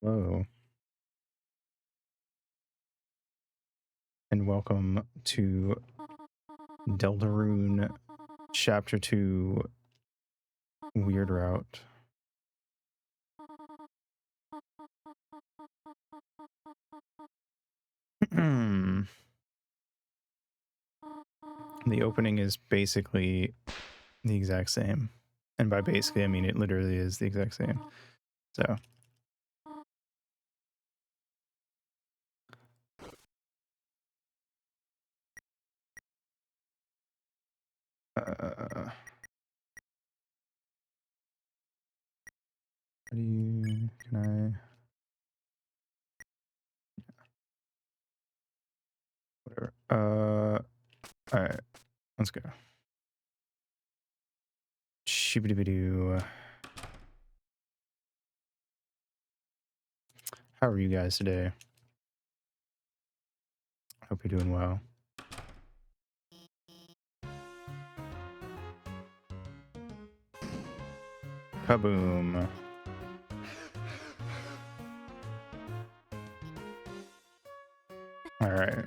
Hello, and welcome to Deltarune Chapter 2 Weird Route. The opening is basically the exact same. And by basically, I mean it literally is the exact same. So, how do you, can whatever. Alright, let's go. Shibidibidoo. How are you guys today? Hope you're doing well. Kaboom. Alright.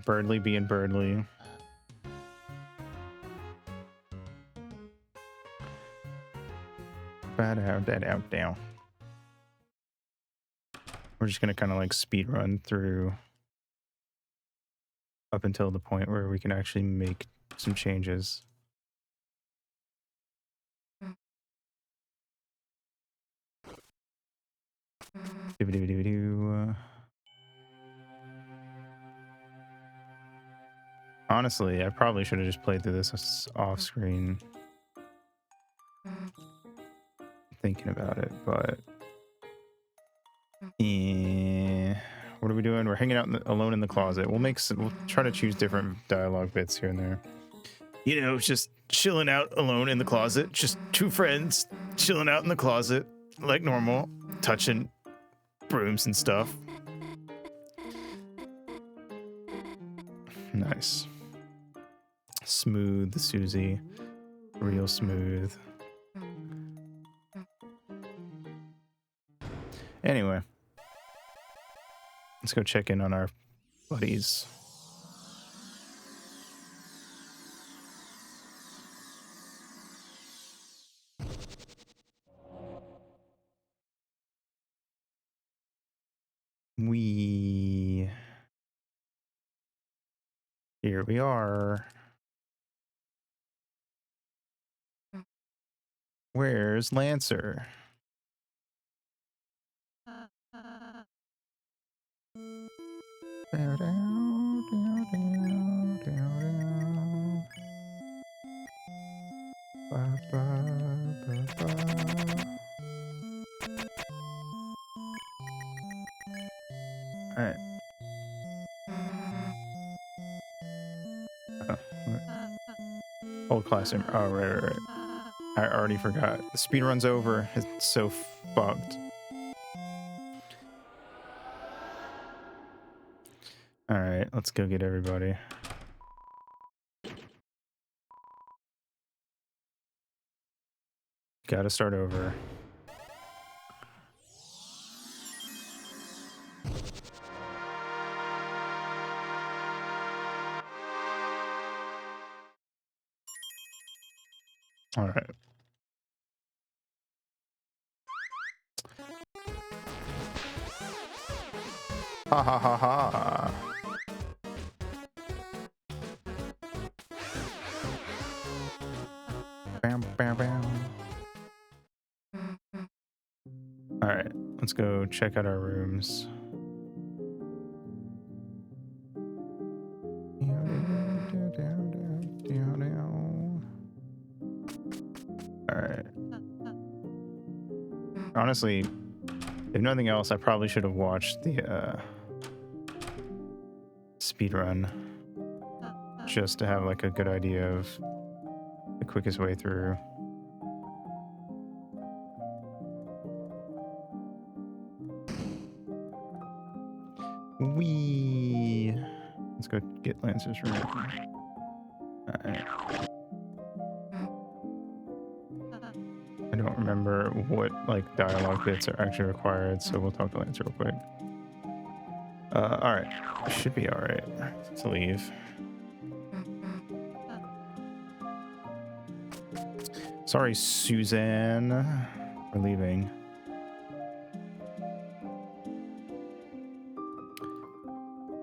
Birdly being Birdly. Down. We're just gonna kind of like speed run through up until the point where we can actually make some changes. Honestly, I probably should have just played through this off screen. Thinking about it, but yeah. What are we doing? We're hanging out alone in the closet. We'll try to choose different dialogue bits here and there. You know, just chilling out alone in the closet. Just two friends chilling out in the closet like normal, touching brooms and stuff. Nice. Smooth, Susie. Real smooth. Anyway, let's go check in on our buddies. Here we are. Where's Lancer? Alright. Old classroom. Oh, right. I already forgot. The speed run's over. It's so fucked. Alright, let's go get everybody. Gotta start over. Alright. Ha ha ha ha. Bam, bam, bam. Alright, let's go check out our rooms. Alright. Honestly, if nothing else, I probably should have watched the speed run just to have like a good idea of the quickest way through. Let's go get Lancer's room. Alright. don't remember what like dialogue bits are actually required, so we'll talk to Lance real quick. All right, should be all right to leave. Sorry, Suzanne, we're leaving.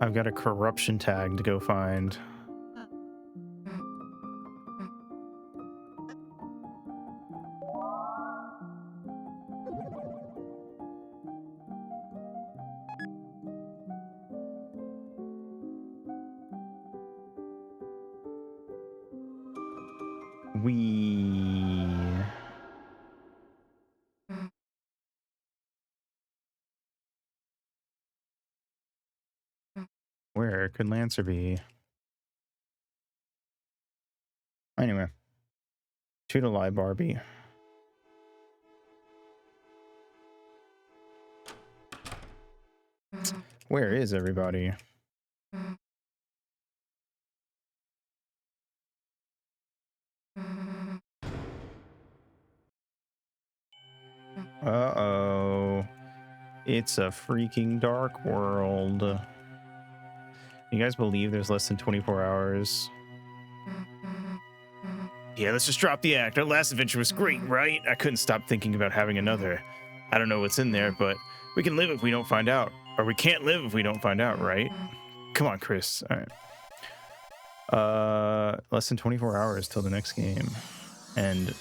I've got a corruption tag to go find. Where could Lancer be? Anyway, shoot a live Barbie. Where is everybody? Uh-oh. It's a freaking dark world. You guys believe there's less than 24 hours? Yeah, let's just drop the act. Our last adventure was great, right? I couldn't stop thinking about having another. I don't know what's in there, but we can live if we don't find out. Or we can't live if we don't find out, right? Come on, Chris. All right. Less than 24 hours till the next game. And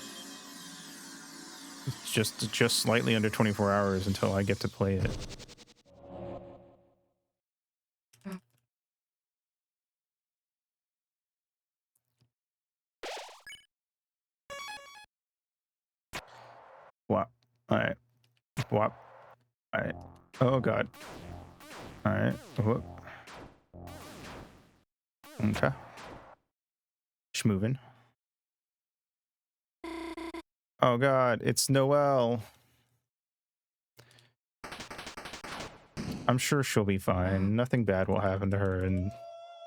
just slightly under 24 hours until I get to play it. Whop. Alright. Whop. Alright. Oh god. Alright. Whoop. Okay. Schmovin'. Oh god, it's Noelle. I'm sure she'll be fine. Nothing bad will happen to her in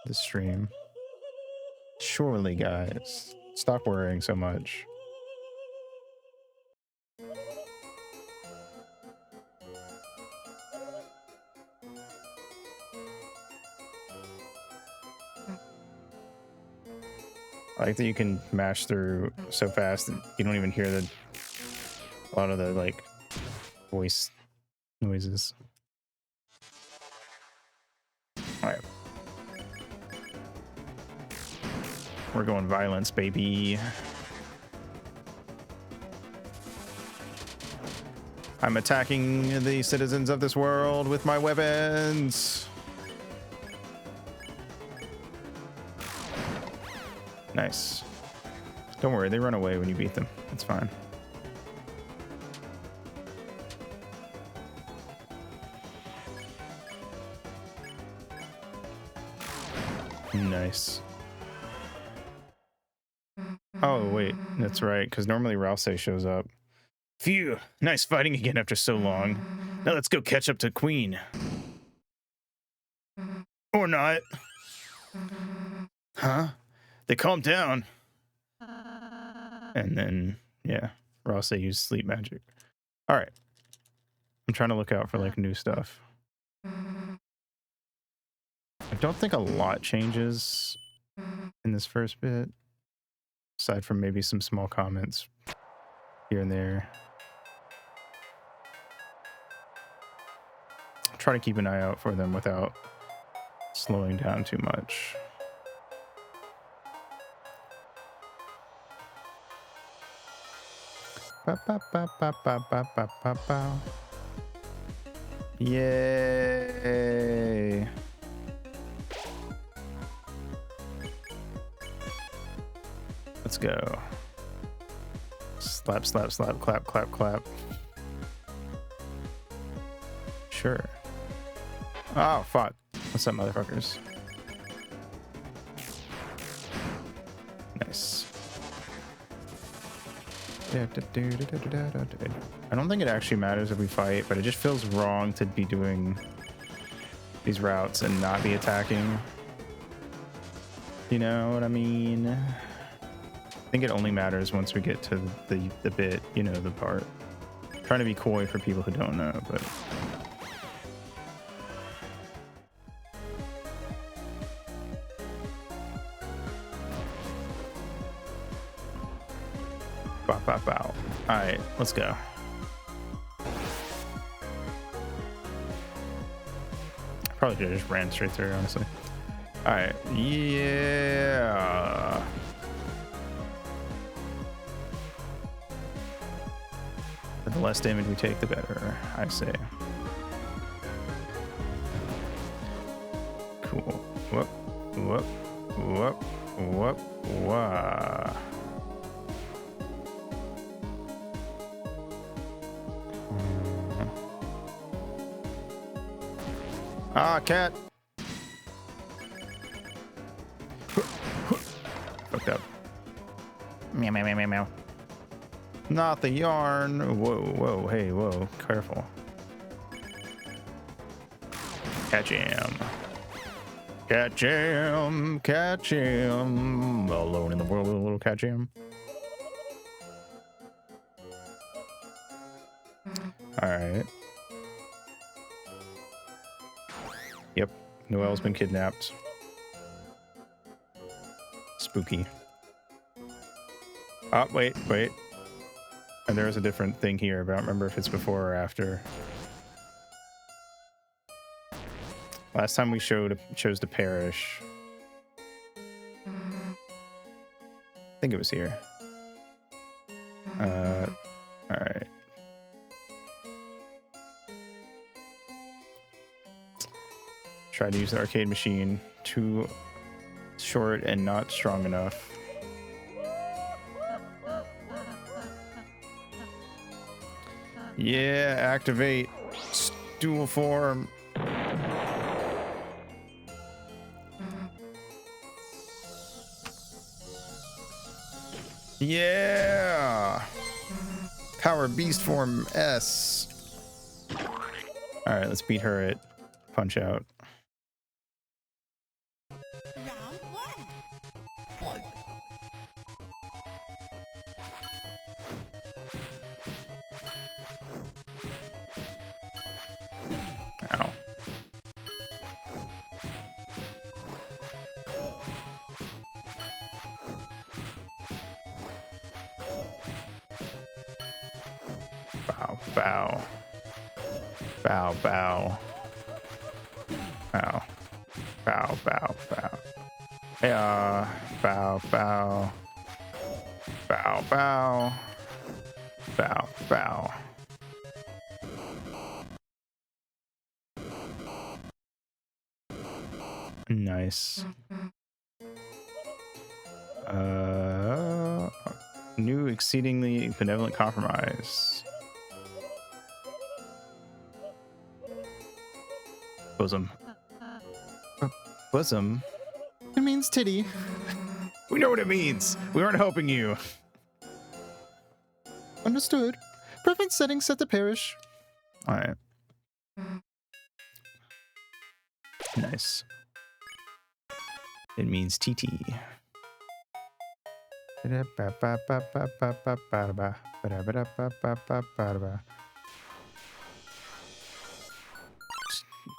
the stream. Surely, guys. Stop worrying so much. I like that you can mash through so fast that you don't even hear a lot of the like voice noises. All right. We're going violence, baby. I'm attacking the citizens of this world with my weapons. Nice. Don't worry, they run away when you beat them. It's fine. Nice. Oh, wait. That's right, because normally Rouse shows up. Phew. Nice fighting again after so long. Now let's go catch up to Queen. Or not. Huh? They calmed down. And then, yeah, Rouse used sleep magic. All right. I'm trying to look out for like new stuff. I don't think a lot changes in this first bit, aside from maybe some small comments here and there. I'll try to keep an eye out for them without slowing down too much. Ba, ba, ba, ba, ba, ba, ba, ba, ba. Yay! Let's go. Slap, slap, slap, clap, clap, clap. Sure. Oh, fuck. What's up, motherfuckers? Nice. I don't think it actually matters if we fight, but it just feels wrong to be doing these routes and not be attacking. You know what I mean? think it only matters once we get to the bit, you know, the part. I'm trying to be coy for people who don't know, but bow, bow, bow. All right, let's go. I probably should have just ran straight through, honestly. All right, yeah. The less damage we take, the better, I say. Cool. Whoop, whoop, whoop, whoop, whoop. Ah, cat. Fucked up. Meow, meow, meow, meow, meow. Not the yarn. Whoa, whoa, hey, whoa. Careful. Catch him. Catch him. Catch him. Alone in the world with a little catch him. All right. Yep. Noelle's been kidnapped. Spooky. Oh, wait. And there is a different thing here, but I don't remember if it's before or after. Last time we chose to perish. I think it was here. All right. Try to use the arcade machine. Too short and not strong enough. Yeah, activate dual form. Yeah. Power beast form S. All right, let's beat her at Punch Out. Ow. Bow, bow. Bow, bow. Bow. Bow, bow, bow. Yeah. Bow, bow. Bow, bow. Bow, bow. Nice. New exceedingly benevolent compromise. Bosom. Bosom? It means titty. We know what it means. We weren't helping you. Understood. Preference settings set to parish. Alright. Nice. It means TT.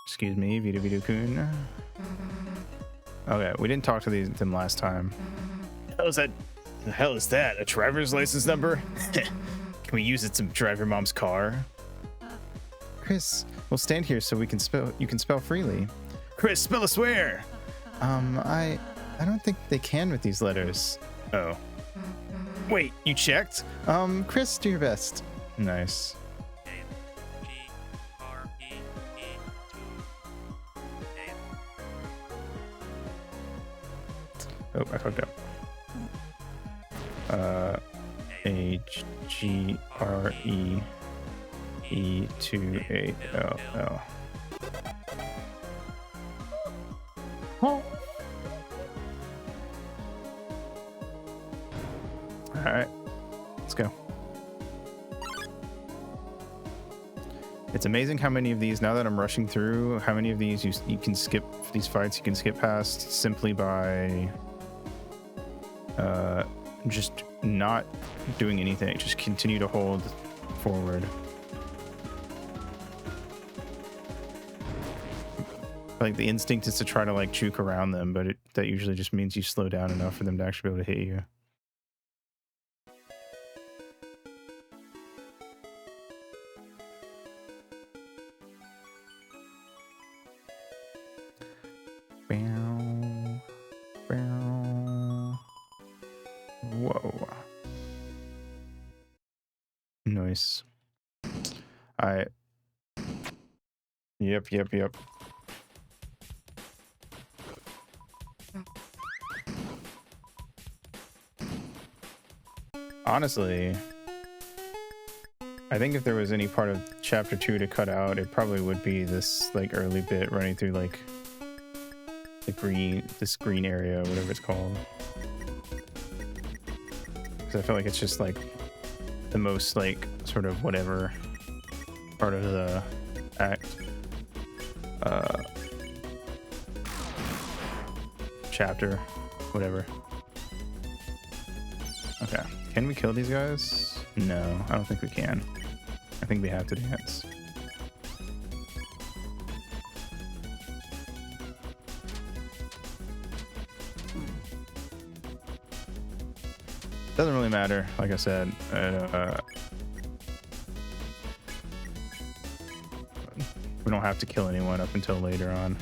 Excuse me, Vito-Vito-kun. Okay, we didn't talk to them last time. The hell is that? A driver's license number? Can we use it to drive your mom's car? Chris, we'll stand here so you can spell freely. Chris, spell a swear! I don't think they can with these letters. Oh. Wait, you checked? Chris, do your best. Nice. Oh, I fucked up. HGREE28LL. Oh. All right, let's go. It's amazing how many of these, now that I'm rushing through, how many of these you can skip, these fights you can skip past simply by just not doing anything. Just continue to hold forward. Like the instinct is to try to like juke around them, but that usually just means you slow down enough for them to actually be able to hit you. Whoa. Nice. Alright. Yep. Honestly, I think if there was any part of chapter 2 to cut out, it probably would be this like early bit running through like this green area, whatever it's called. Because I feel like it's just like the most like sort of whatever part of the act. Chapter, whatever. Okay, can we kill these guys? No, I don't think we can. I think we have to dance. Doesn't really matter, like I said. We don't have to kill anyone up until later on.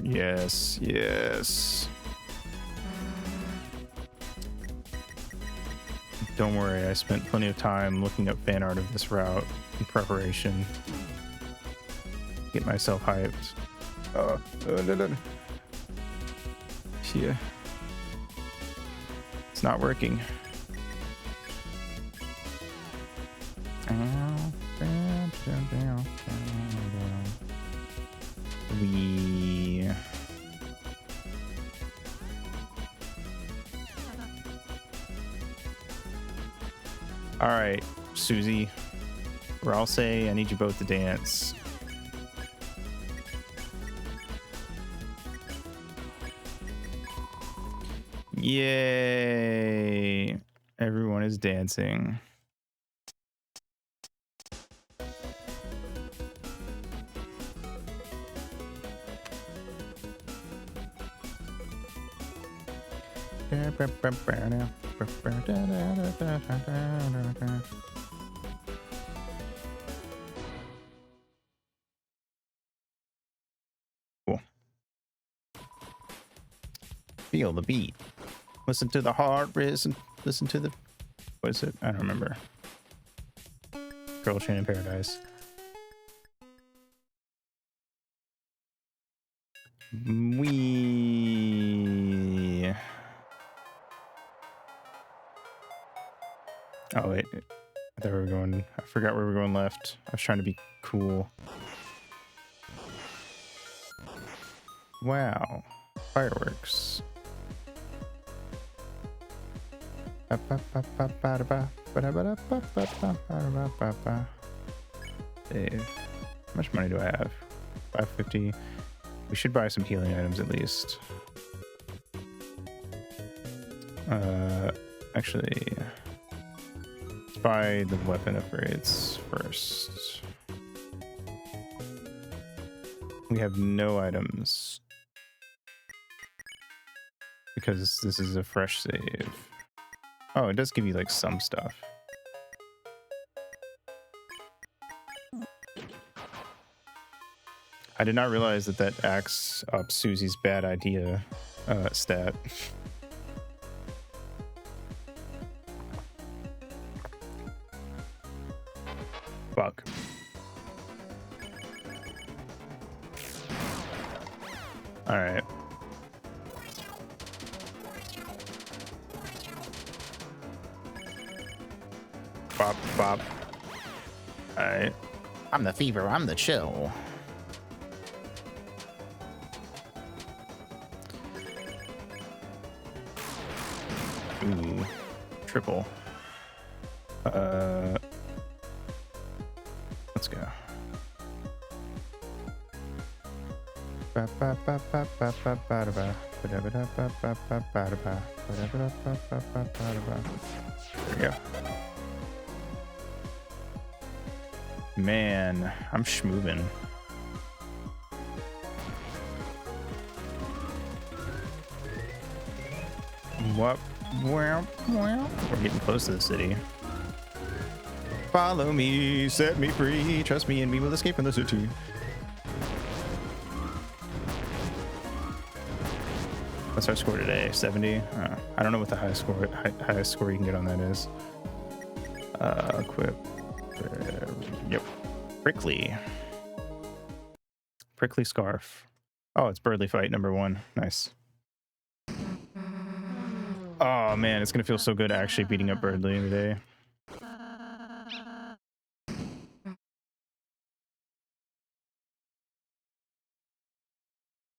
Yes. Don't worry, I spent plenty of time looking up fan art of this route in preparation. Get myself hyped. Yeah. It's not working. All right, Susie, or I'll say I need you both to dance. Yay! Everyone is dancing. Cool. Feel the beat. Listen to the heart rhythm. Listen to the... What is it? I don't remember. Girl Chain in Paradise. Oh, wait. I thought we were going... I forgot where we were going left. I was trying to be cool. Wow. Fireworks. Hey, how much money do I have? 550. We should buy some healing items at least. Actually, let's buy the weapon upgrades first. We have no items because this is a fresh save. Oh, it does give you like some stuff. I did not realize that that acts up Susie's bad idea stat. Fuck. All right. Bop, bop. All right. I'm the fever, I'm the chill. Ooh, triple. Let's go. we go. Man, I'm schmoovin'. What? We're getting close to the city. Follow me, set me free. Trust me, and we will escape from the city. What's our score today? 70. I don't know what the highest score you can get on that is. Equip. Yep. Prickly scarf. Oh, it's Birdly Fight #1. Nice. Oh man, it's gonna feel so good actually beating up Birdly today.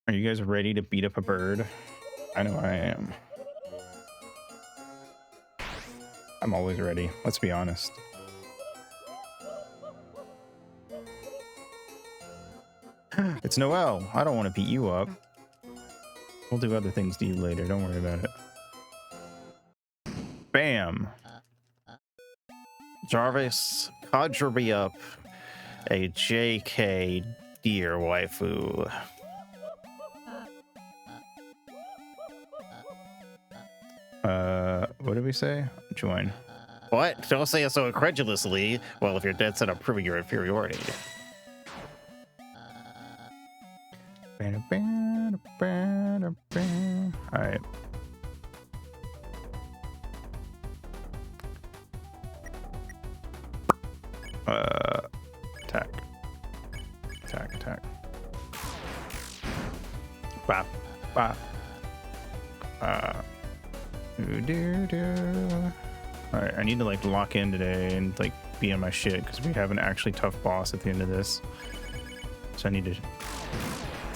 Are you guys ready to beat up a bird? I know I am. I'm always ready. Let's be honest. It's Noel. I don't want to beat you up. We'll do other things to you later. Don't worry about it. Bam. Jarvis, conjure me up a JK deer waifu. What did we say? Join. What? Don't say it so incredulously. Well, if you're dead set on proving your inferiority. Alright. Attack. Attack. Bop. Bop. Alright, I need to like lock in today and like be on my shit because we have an actually tough boss at the end of this. So I need to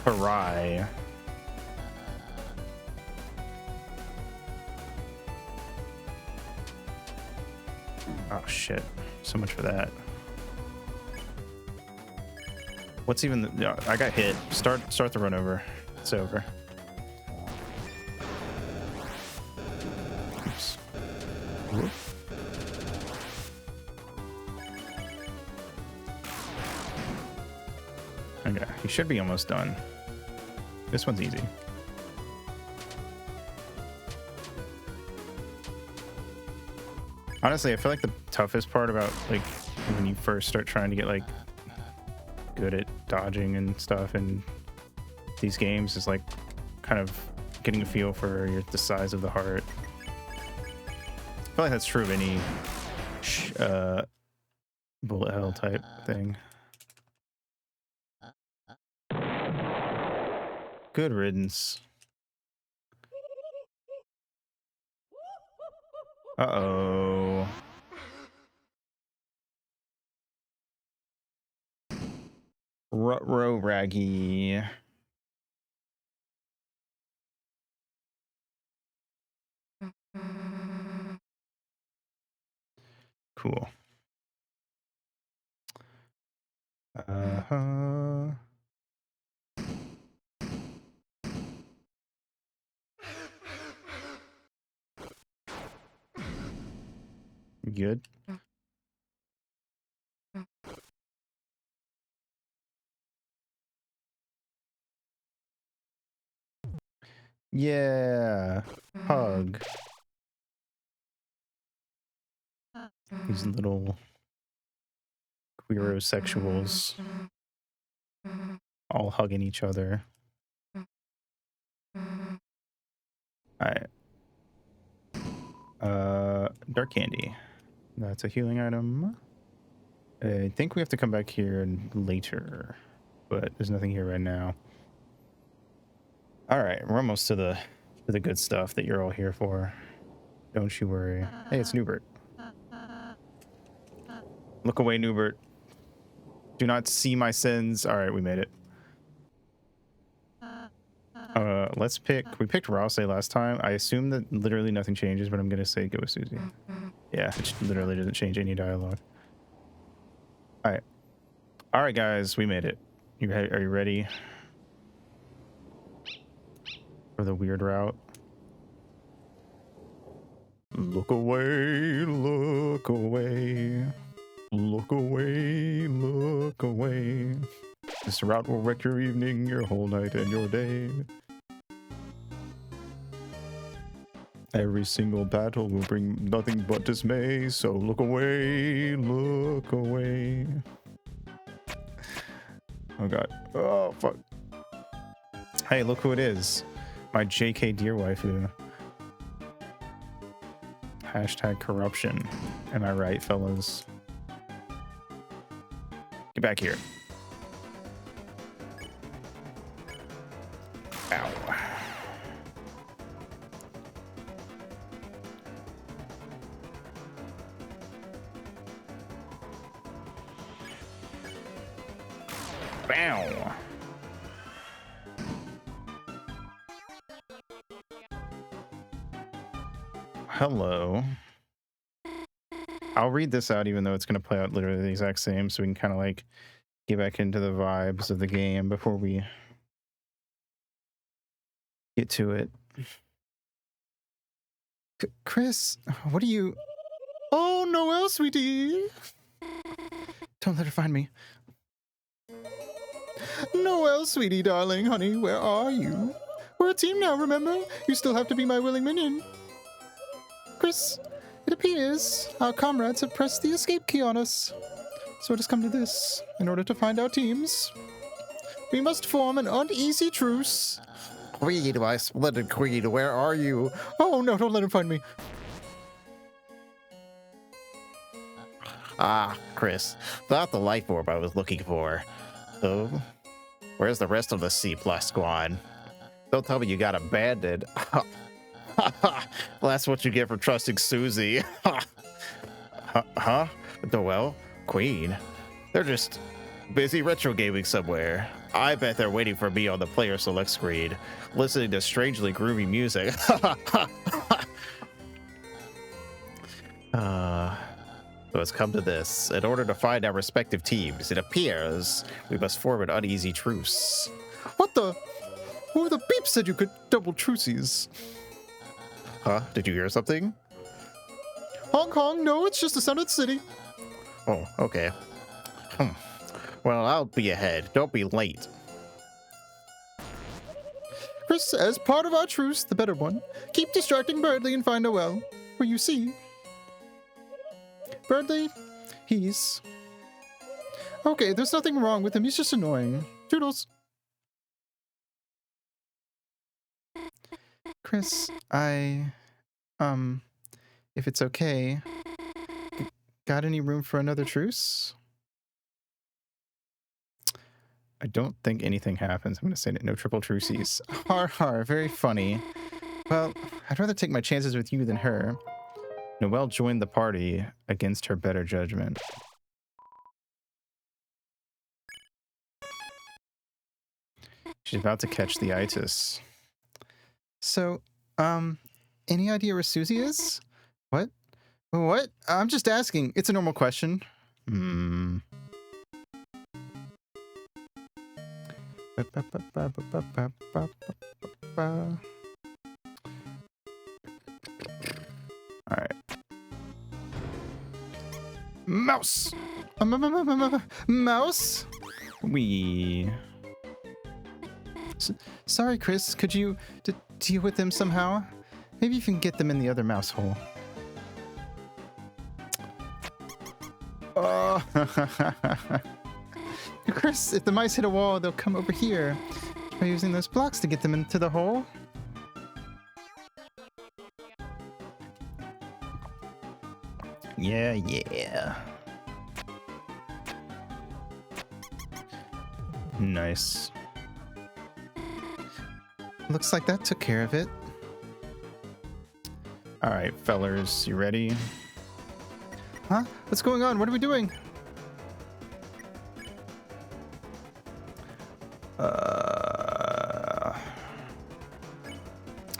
hurry. Oh shit. So much for that. What's even the, I got hit. Start the run over. It's over. Oops. Whoop. Okay, he should be almost done. This one's easy. Honestly, I feel like the toughest part about like when you first start trying to get like good at dodging and stuff in these games is like kind of getting a feel for the size of the heart. I feel like that's true of any bullet hell type thing. Good riddance. Uh-oh. Ruh-roh Raggy. Cool. Uh-huh. Good. Yeah. Hug. These little queerosexuals all hugging each other. Alright. Dark candy. That's a healing item. I think we have to come back here later, but there's nothing here right now. All right, we're almost to the good stuff that you're all here for. Don't you worry. Hey, it's Newbert. Look away, Newbert. Do not see my sins. All right, we made it. Let's pick. We picked Rouse last time. I assume that literally nothing changes, but I'm gonna say go with Susie. Yeah, it literally doesn't change any dialogue. All right, guys, we made it. Are you ready? or the weird route. Look away, look away, look away, look away. This route will wreck your evening, your whole night, and your day. Every single battle will bring nothing but dismay, so look away, look away. Oh god. Oh fuck. Hey, look who it is. My JK dear waifu. Hashtag corruption. Am I right, fellas? Get back here. Ow. Bow. Hello. I'll read this out even though it's going to play out literally the exact same, so we can kind of like get back into the vibes of the game before we get to it. Chris, what are you... Oh, Noelle, sweetie! Don't let her find me. Noelle, sweetie, darling, honey, where are you? We're a team now, remember? You still have to be my willing minion. Chris, it appears our comrades have pressed the escape key on us. So it has come to this. In order to find our teams, we must form an uneasy truce. Queen, my splendid queen, where are you? Oh no, don't let him find me. Ah, Chris, not the life orb I was looking for. So, where's the rest of the C+ squad? Don't tell me you got abandoned. Well, that's what you get for trusting Susie. Huh? Noelle? Queen? They're just busy retro gaming somewhere. I bet they're waiting for me on the player select screen, listening to strangely groovy music. So it's come to this. In order to find our respective teams, it appears we must form an uneasy truce. What the? Who the beep said you could double truces? Huh? Did you hear something? Hong Kong, no, it's just the sound of the city. Oh, okay. Well, I'll be ahead. Don't be late. Chris, as part of our truce, the better one, keep distracting Birdley and find Noelle. Where you see. Birdley, he's... Okay, there's nothing wrong with him. He's just annoying. Toodles. Chris, if it's okay, got any room for another truce? I don't think anything happens. I'm going to say no triple truces. Har har, very funny. Well, I'd rather take my chances with you than her. Noelle joined the party against her better judgment. She's about to catch the itis. So, any idea where Susie is? What? What? I'm just asking. It's a normal question. Alright. Mouse! Mouse? Sorry, Chris. Could you deal with them somehow? Maybe you can get them in the other mouse hole. Oh. Chris, if the mice hit a wall, they'll come over here. Try using those blocks to get them into the hole. Yeah. Nice. Looks like that took care of it. All right, fellers, you ready? Huh? What's going on? What are we doing?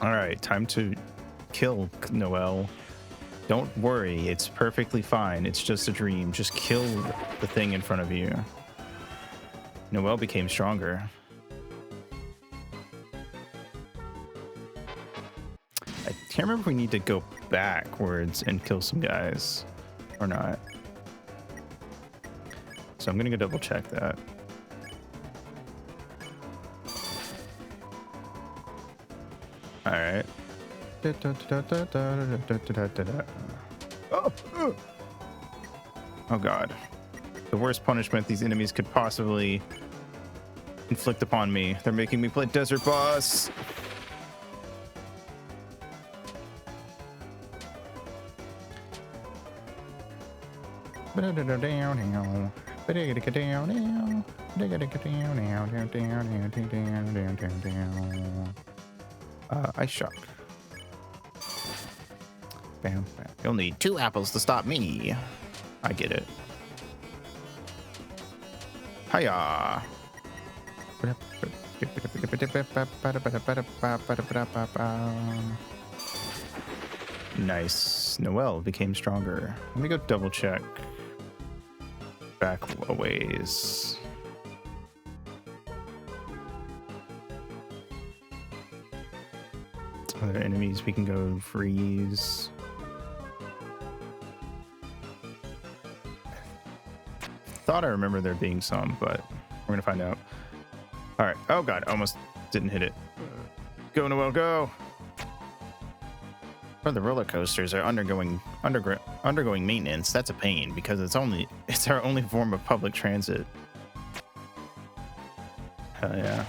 All right, time to kill Noelle. Don't worry, it's perfectly fine. It's just a dream. Just kill the thing in front of you. Noelle became stronger. can't remember if we need to go backwards and kill some guys or not. So I'm gonna go double check that. All right. Oh God. The worst punishment these enemies could possibly inflict upon me. They're making me play Desert Boss. Ice shock. Bam, bam. You'll need 2 apples to stop me. I get it. Hiya. Nice. Noelle became stronger. Let me go double check. Back a ways. Other enemies we can go freeze. Thought I remember there being some, but we're gonna find out. All right. Oh God, almost didn't hit it. Go, Noelle, go. Or the roller coasters are undergoing maintenance. That's a pain because it's our only form of public transit. Hell yeah.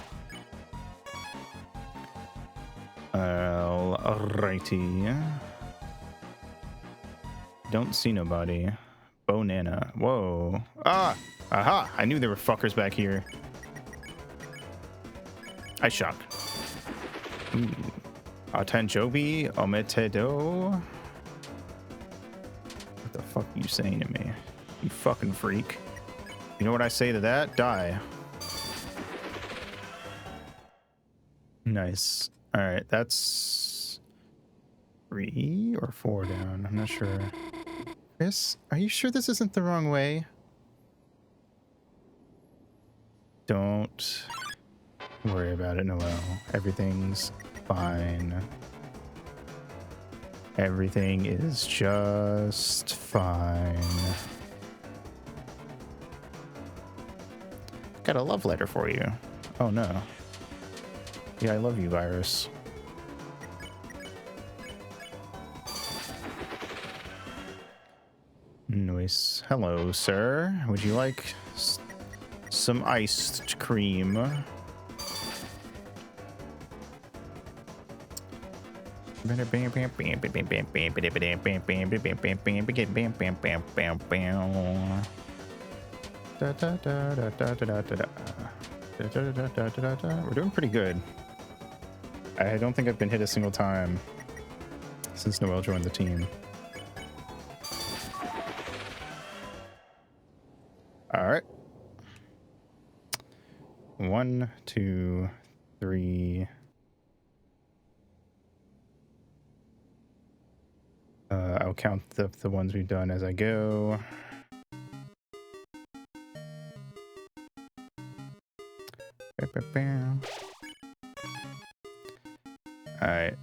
Alrighty. Don't see nobody. Bonana. Whoa. Ah! Aha! I knew there were fuckers back here. Ice shock. Ooh. Atanjobi Ometedo. What the fuck are you saying to me? You fucking freak. You know what I say to that? Die. Nice. All right, that's 3 or 4 down. I'm not sure. Chris, are you sure this isn't the wrong way? Don't worry about it, Noelle. Everything's fine. Everything is just fine. Got a love letter for you. Oh no. Yeah, I love you, virus. Nice. Hello, sir. Would you like some iced cream? We're doing pretty good. I don't think I've been hit a single time since Noelle joined the team. All right. 1, 2, 3. I'll count the ones we've done as I go. All right.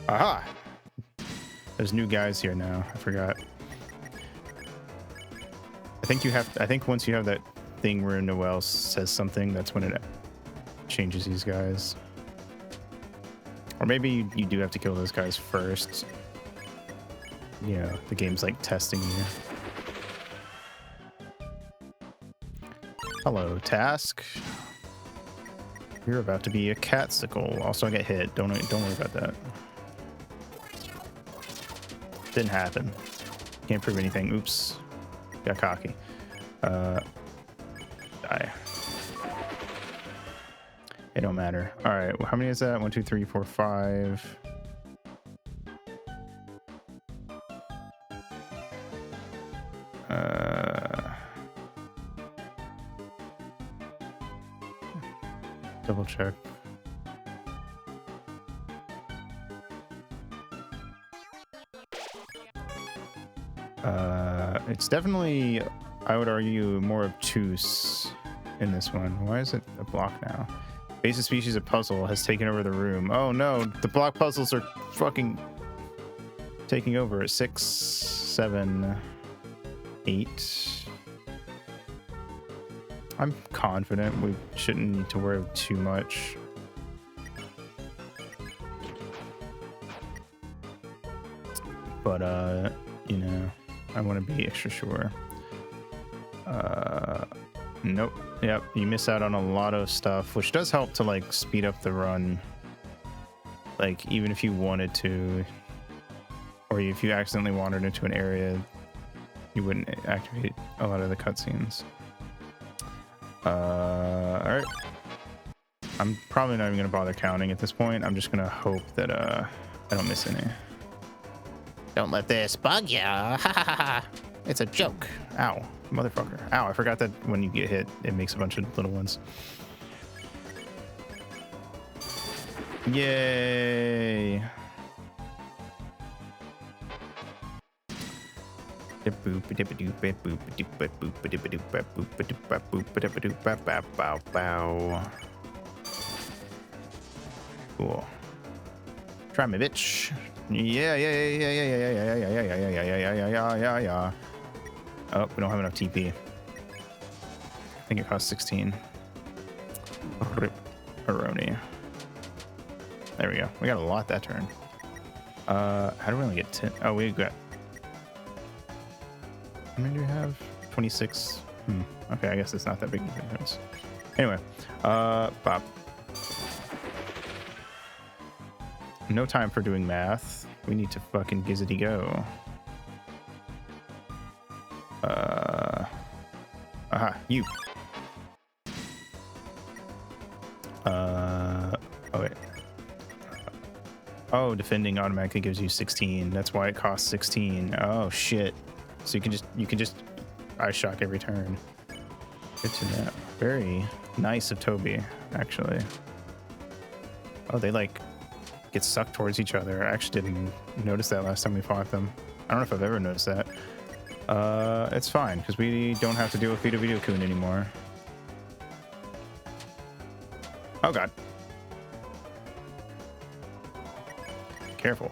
Aha! There's new guys here now. I forgot. I think once you have that thing where Noelle says something, that's when it changes these guys. Or maybe you do have to kill those guys first. You know, the game's like testing you. Hello, task. You're about to be a catsicle. Also, I get hit. Don't worry about that. Didn't happen. Can't prove anything. Oops. Got cocky. Die. It don't matter. All right. Well, how many is that? 1, 2, 3, 4, 5. Double check. It's definitely, I would argue, more obtuse in this one. Why is it a block now? Basic species of puzzle has taken over the room. Oh no, the block puzzles are fucking taking over at 6, 7, 8. I'm confident we shouldn't need to worry too much. But you know, I want to be extra sure. Nope. Yep, you miss out on a lot of stuff, which does help to like speed up the run. Like even if you wanted to, or if you accidentally wandered into an area, you wouldn't activate a lot of the cutscenes. All right. I'm probably not even gonna bother counting at this point. I'm just gonna hope that I don't miss any. Don't let this bug ya. It's a joke. Ow, motherfucker. Ow, I forgot that when you get hit, it makes a bunch of little ones. Yay. Cool. Try me, bitch. Yeah. Oh, we don't have enough TP. I think it costs 16. Rip Aroni. There we go. We got a lot that turn. How do we only get 10? Oh, we got. How many do we have? 26. Okay, I guess it's not that big of a difference. Anyway, Bob. No time for doing math. We need to fucking gizzity go. You. Oh wait. Oh, defending automatically gives you 16. That's why it costs 16. Oh shit. So you can just eye shock every turn. Good to know. Very nice of Toby, actually. Oh, they like get sucked towards each other. I actually didn't notice that last time we fought them. I don't know if I've ever noticed that. It's fine because we don't have to deal with Vidokun anymore. Oh god. Careful.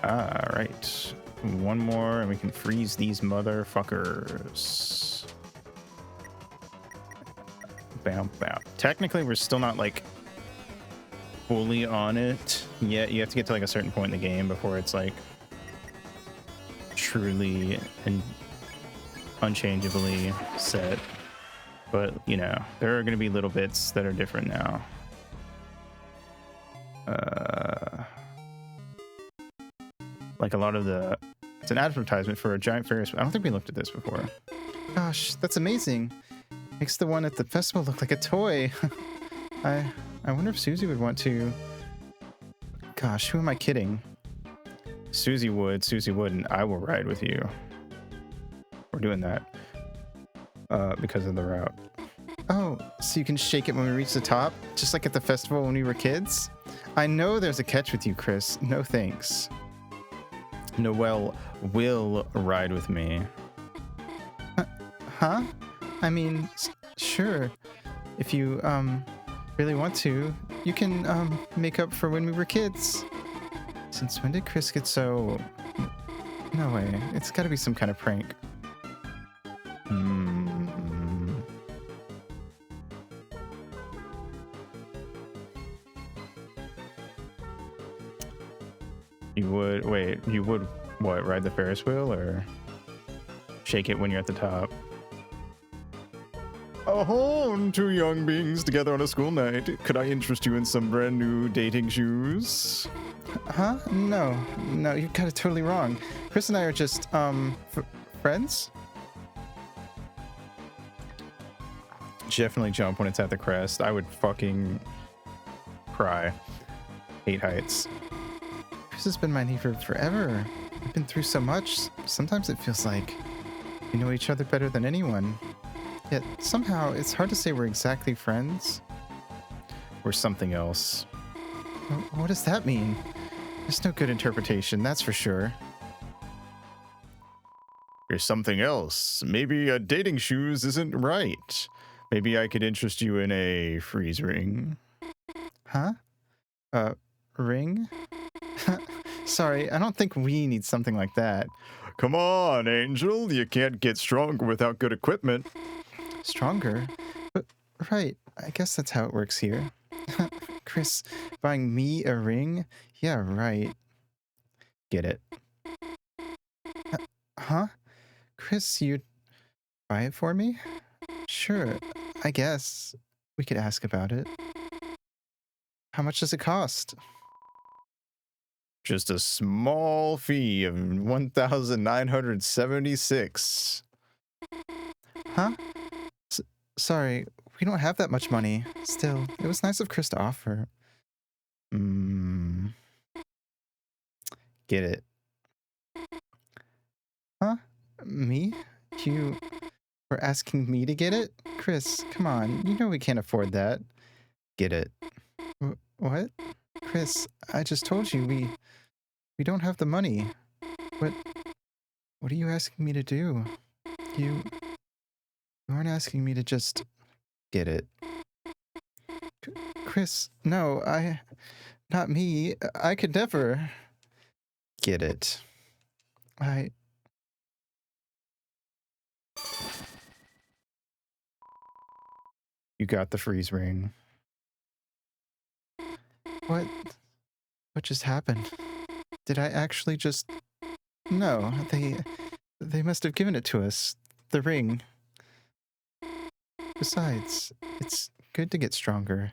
Alright. One more and we can freeze these motherfuckers. Bow, bow. Technically, we're still not like fully on it yet. You have to get to like a certain point in the game before it's like truly and unchangeably set. But, you know, there are going to be little bits that are different now. Like a lot of the... It's an advertisement for a giant Ferris wheel. I don't think we looked at this before. Gosh, that's amazing. Makes the one at the festival look like a toy. I wonder if Susie would want to... Gosh, who am I kidding? Susie would, Susie wouldn't. I will ride with you. We're doing that. Because of the route. Oh, so you can shake it when we reach the top? Just like at the festival when we were kids? I know there's a catch with you, Chris. No thanks. Noelle will ride with me. Huh? I mean, sure. If you, really want to, you can, make up for when we were kids. Since when did Chris get so... No way. It's gotta be some kind of prank. You would... Wait, you would, what, ride the Ferris wheel, or shake it when you're at the top? Oh, two young beings together on a school night. Could I interest you in some brand new dating shoes? Huh? No, you got it totally wrong. Chris and I are just, friends? Definitely jump when it's at the crest. I would fucking cry. Hate heights. Chris has been my neighbor forever. We've been through so much. Sometimes it feels like we know each other better than anyone. Yet somehow it's hard to say we're exactly friends. We're something else. What does that mean? There's no good interpretation, that's for sure. You're something else. Maybe dating shoes isn't right. Maybe I could interest you in a freeze ring. Huh? Ring? Sorry, I don't think we need something like that. Come on, Angel. You can't get stronger without good equipment. Stronger? But, right, I guess that's how it works here. Chris, buying me a ring? Yeah, right. Get it. Huh? Chris, you'd buy it for me? Sure, I guess. We could ask about it. How much does it cost? Just a small fee of 1,976. Huh? Sorry, we don't have that much money. Still, it was nice of Chris to offer. Get it. Huh? Me? You were asking me to get it? Chris, come on, you know we can't afford that. Get it. What? Chris, I just told you we don't have the money. What are you asking me to do? You aren't asking me to just get it. Chris, no, not me. I could never get it. You got the freeze ring. What just happened? Did I actually just... No, they must have given it to us. The ring. Besides, it's good to get stronger,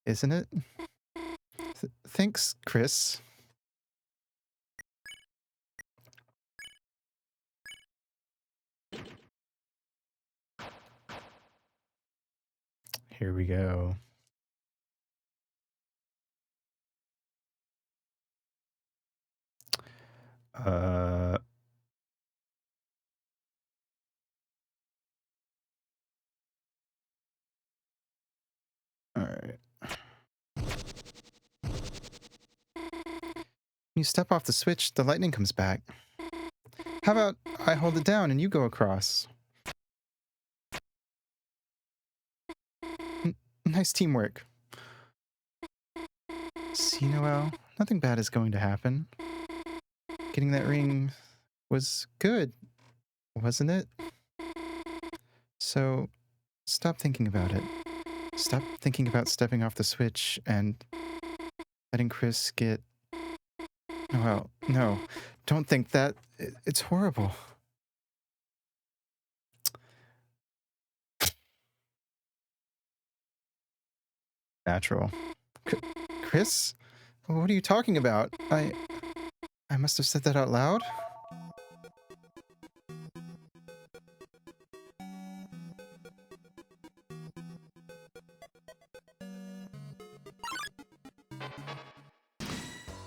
isn't it? Thanks, Chris. Here we go. All right. You step off the switch, the lightning comes back. How about I hold it down and you go across? Nice teamwork. See, Noelle, nothing bad is going to happen. Getting that ring was good, wasn't it? So, stop thinking about it. Stop thinking about stepping off the switch and letting Chris get... Well, no, don't think that. It's horrible. Natural. Chris? What are you talking about? I must have said that out loud?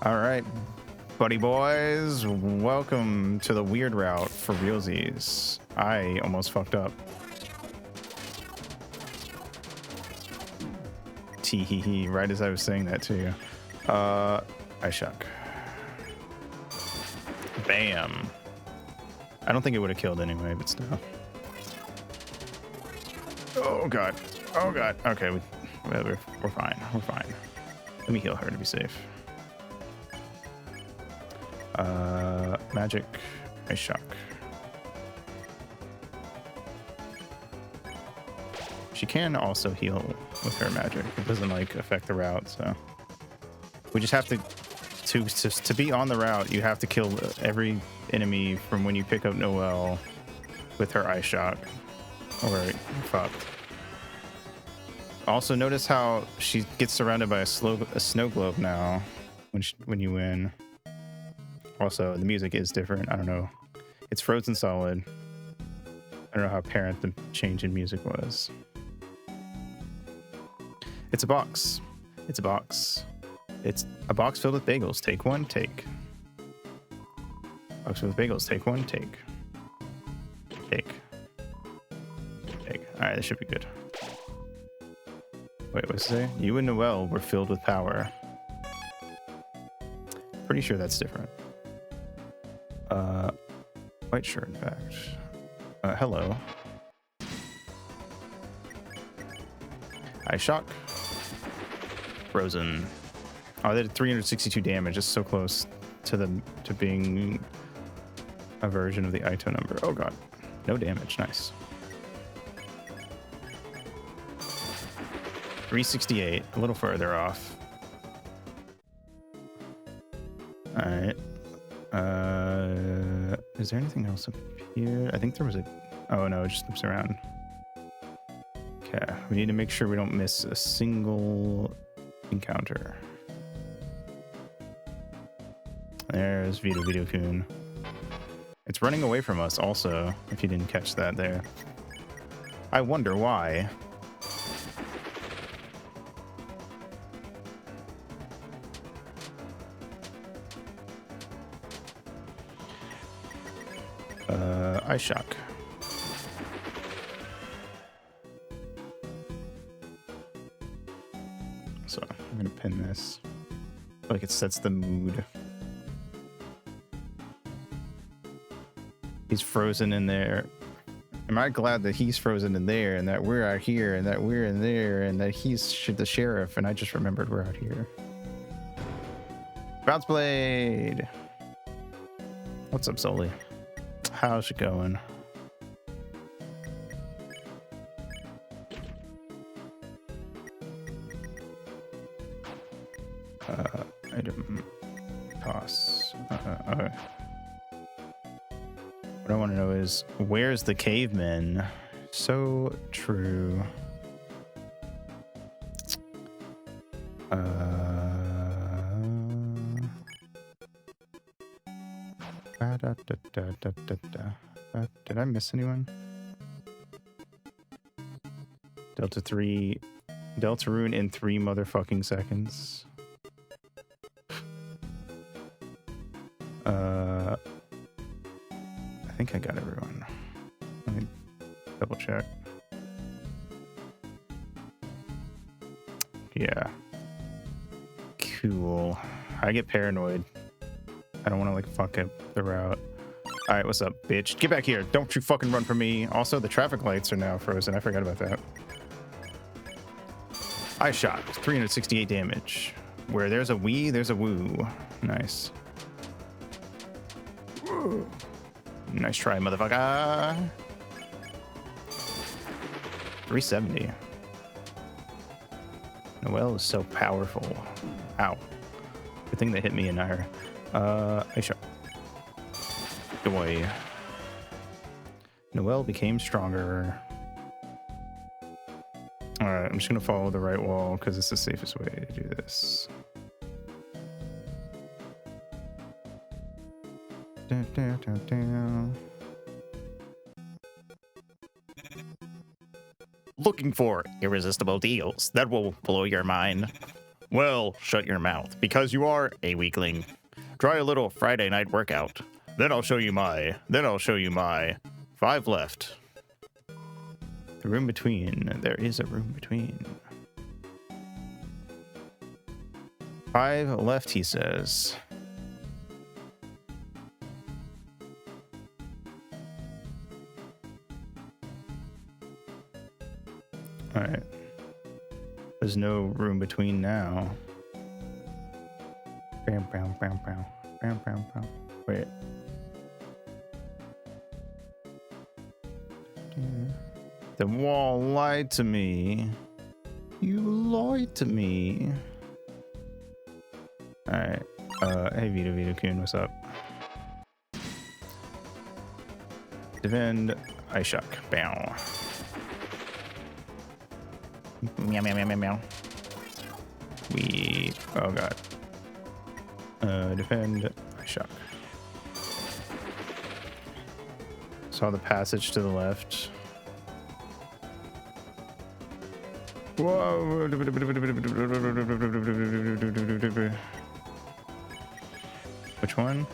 All right, buddy boys, welcome to the weird route for realsies. I almost fucked up. Tee-hee-hee, right as I was saying that to you. I shock. Bam. I don't think it would have killed anyway, but still. Oh god. Oh god. Okay, we're fine. We're fine. Let me heal her to be safe. Magic. Ice shock. She can also heal with her magic. It doesn't like affect the route, so we just have to be on the route. You have to kill every enemy from when you pick up Noelle with her ice shock, or you're fucked. Also, notice how she gets surrounded by a snow globe now when you win. Also, the music is different. I don't know. It's frozen solid. I don't know how apparent the change in music was. It's a box. It's a box. It's a box filled with bagels. Take one, take. Box filled with bagels. Take one, take. Take. Take. All right, this should be good. Wait, what's it say? You and Noelle were filled with power. Pretty sure that's different. Quite sure, in fact. Hello. Ice shock. Frozen. Oh, they did 362 damage. It's so close to being a version of the Ito number. Oh god. No damage. Nice. 368. A little further off. Alright. Is there anything else up here? I think there was a... Oh no, it just loops around. Okay. We need to make sure we don't miss a single encounter. There's Deltarune. It's running away from us also, if you didn't catch that there. I wonder why. Ice shock. So I'm gonna pin this. I feel like it sets the mood. He's frozen in there. Am I glad that he's frozen in there and that we're out here and that we're in there and that he's the sheriff and I just remembered we're out here. Bounce Blade! What's up, Sully? How's it going? Item toss. Okay. What I want to know is, where's the caveman? So true. Did I miss anyone? Deltarune in 3 motherfucking seconds. I think I got everyone. Let me double check. Yeah. Cool. I get paranoid. I don't want to like fuck up the route. All right, what's up, bitch? Get back here. Don't you fucking run from me. Also, the traffic lights are now frozen. I forgot about that. Ice shot. 368 damage. Where there's a wee, there's a woo. Nice. Woo. Nice try, motherfucker. 370. Noelle is so powerful. Ow. Good thing that hit me in there. Ice shot. Good boy. Noelle became stronger. Alright, I'm just gonna follow the right wall because it's the safest way to do this. Looking for irresistible deals that will blow your mind? Well, shut your mouth, because you are a weakling. Try a little Friday night workout. Then I'll show you my. 5 left. The room between. There is a room between. 5 left, he says. Alright. There's no room between now. Bam, bam, bam, bam. Bam, bam, bam. Wait. The wall lied to me. You lied to me. Alright. Hey, Deltarune, what's up? Defend. Ice shock. Bow. Meow, meow, meow, meow, meow. Oh god. Defend. Ice shock. Saw the passage to the left. Whoa. Which one?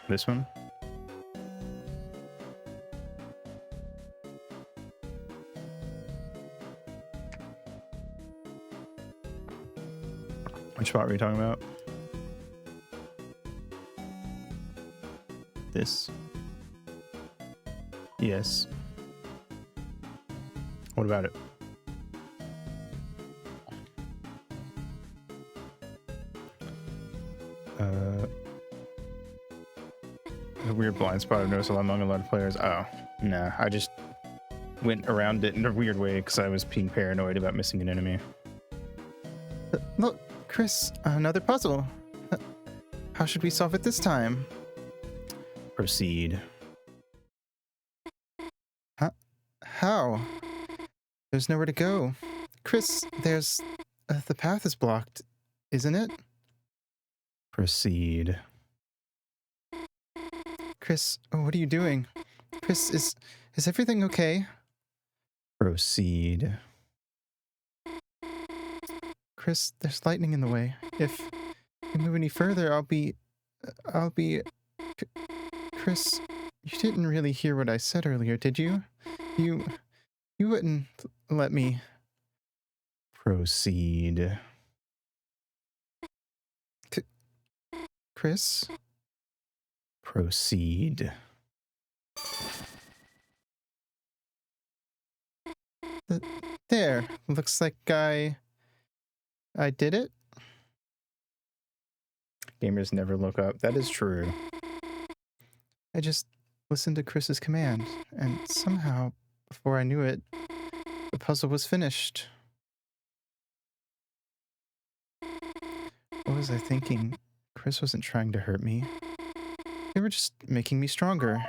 This one? Which spot were you talking about? This? Yes. What about it? A weird blind spot I've noticed among a lot of players. Oh, nah. I just went around it in a weird way because I was being paranoid about missing an enemy. Look, Chris, another puzzle. How should we solve it this time? Proceed. Huh? How? There's nowhere to go. Chris, there's... the path is blocked, isn't it? Proceed. Chris, what are you doing? Chris, is everything okay? Proceed. Chris, there's lightning in the way. If you move any further, I'll be... Chris, you didn't really hear what I said earlier, did you? You wouldn't let me... Proceed. Chris? Proceed. There. Looks like I did it. Gamers never look up. That is true. I just listened to Chris's command, and somehow, before I knew it, the puzzle was finished. What was I thinking? Chris wasn't trying to hurt me. They were just making me stronger.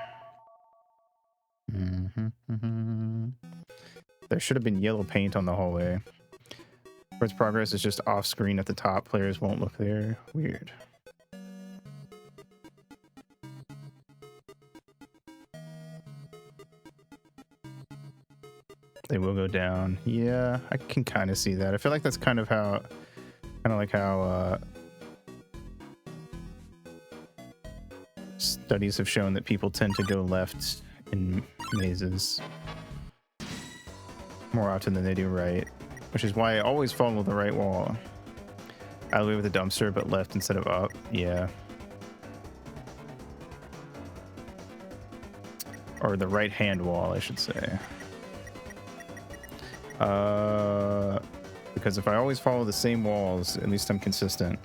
There should have been yellow paint on the hallway. Towards progress is just off screen at the top. Players won't look there. Weird. They will go down. Yeah, I can kind of see that. I feel like that's kind of like how studies have shown that people tend to go left in mazes more often than they do right, which is why I always follow the right wall. Out of the way with the dumpster, but left instead of up. Yeah. Or the right hand wall, I should say. Because if I always follow the same walls, at least I'm consistent.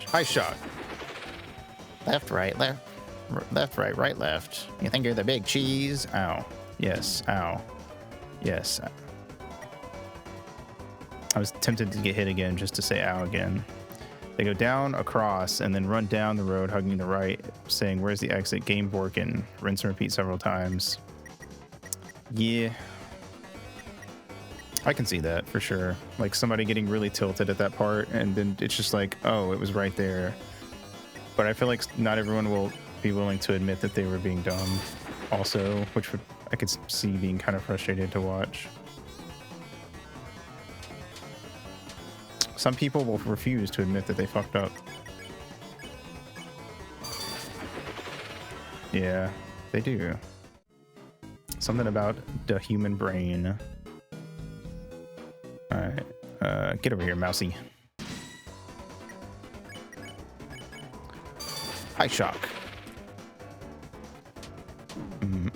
High shot. Left, right, left. Left, right, right, left. You think you're the big cheese? Ow. Yes. Ow. Yes. I was tempted to get hit again just to say ow again. They go down, across, and then run down the road, hugging the right, saying, "Where's the exit? Game working." Rinse and repeat several times. Yeah. I can see that for sure. Like somebody getting really tilted at that part, and then it's just like, oh, it was right there. But I feel like not everyone will be willing to admit that they were being dumb also, which I could see being kind of frustrated to watch. Some people will refuse to admit that they fucked up. Yeah, they do. Something about the human brain. Alright, get over here, mousy. High shock.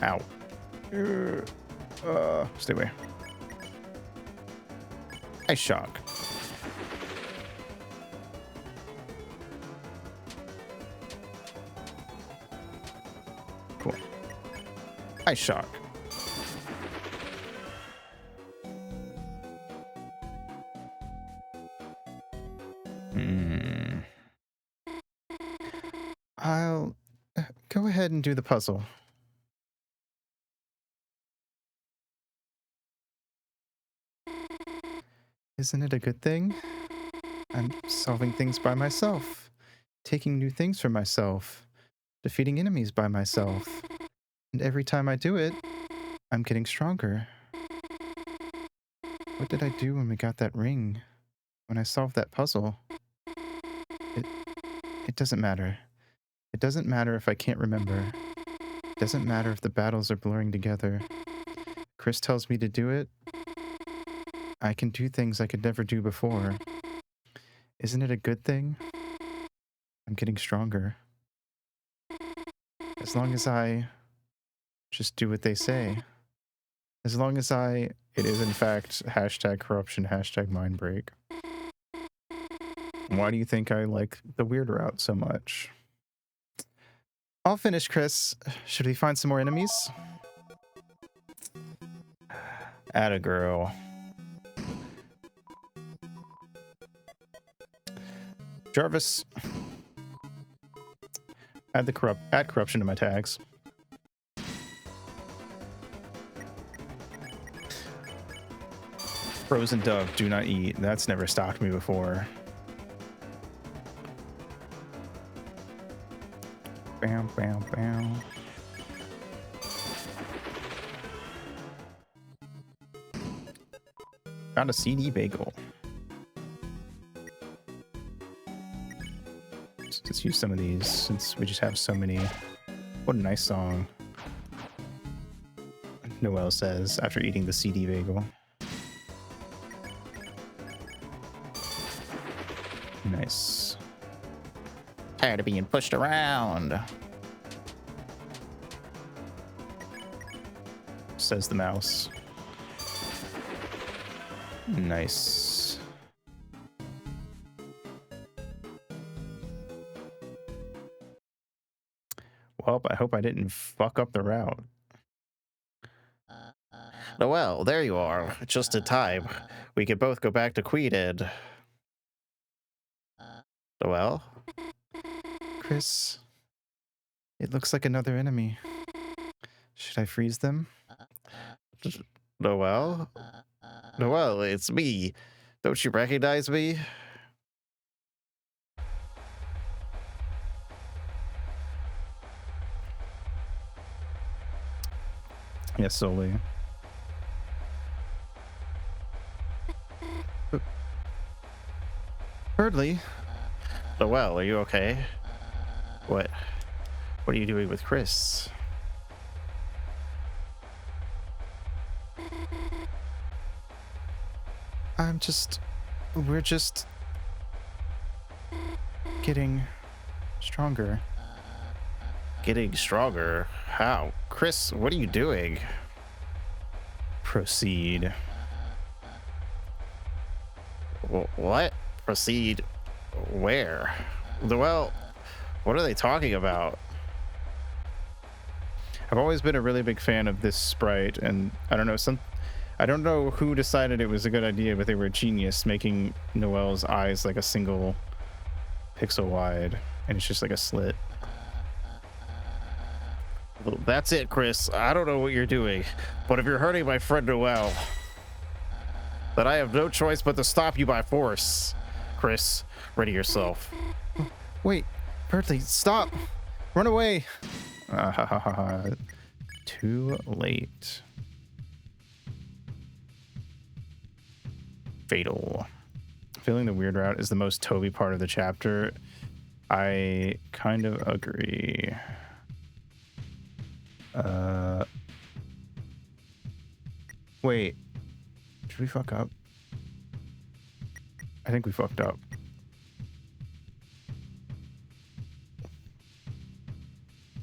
Ow. Stay away. High shock. Cool. High shock. I'll go ahead and do the puzzle. Isn't it a good thing? I'm solving things by myself, taking new things for myself, defeating enemies by myself. And every time I do it, I'm getting stronger. What did I do when we got that ring? When I solved that puzzle? It doesn't matter. It doesn't matter if I can't remember. It doesn't matter if the battles are blurring together. Chris tells me to do it. I can do things I could never do before. Isn't it a good thing? I'm getting stronger. As long as I just do what they say. As long as it is in fact hashtag corruption, hashtag mind break. Why do you think I like the weird route so much? All finished, Chris. Should we find some more enemies? Atta girl. Jarvis. Add corruption to my tags. Frozen dove, do not eat. That's never stopped me before. Bam, bam, bam. Found a CD bagel. Let's use some of these since we just have so many. What a nice song. Noelle says after eating the CD bagel. Nice. Tired of being pushed around. Says the mouse. Nice. Well, I hope I didn't fuck up the route. Noelle, there you are. Just in time. We could both go back to Queened. Noelle? Chris, it looks like another enemy. Should I freeze them? Noelle? Noelle, it's me. Don't you recognize me? Yes, solely. Thirdly, Noelle, are you okay? What are you doing with Chris? we're just getting stronger. Getting stronger? How? Chris, what are you doing? Proceed. What? Proceed? Where? Well, what are they talking about? I've always been a really big fan of this sprite, and I don't know who decided it was a good idea, but they were a genius, making Noelle's eyes like a single pixel wide, and it's just like a slit. Well, that's it, Chris. I don't know what you're doing, but if you're hurting my friend Noelle, then I have no choice but to stop you by force. Chris, ready yourself. Wait, Bertley, stop! Run away! Too late. Fatal. Feeling the weird route is the most Toby part of the chapter. I kind of agree. Wait. Did we fuck up? I think we fucked up.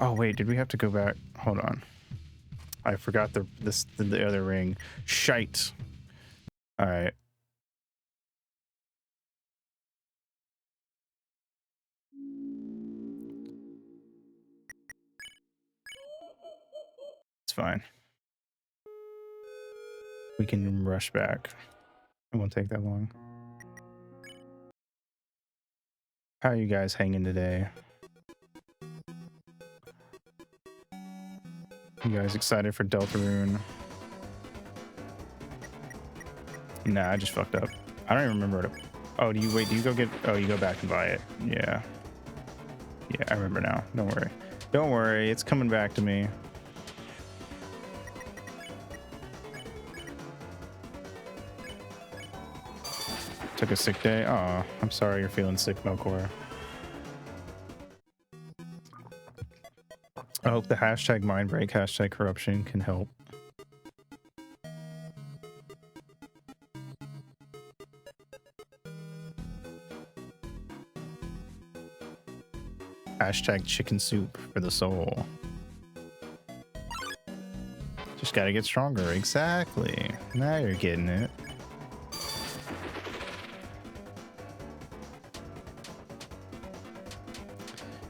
Oh wait, did we have to go back? Hold on. I forgot the other ring. Shite. All right. It's fine. We can rush back. It won't take that long. How are you guys hanging today? You guys excited for Deltarune? Nah, I just fucked up. I don't even remember what it... Oh, do you go get... Oh, you go back and buy it. Yeah. Yeah, I remember now. Don't worry. Don't worry, it's coming back to me. Took a sick day? Oh, I'm sorry you're feeling sick, Melkor. I hope the hashtag mindbreak, hashtag corruption can help. Hashtag chicken soup for the soul. Just gotta get stronger. Exactly. Now you're getting it.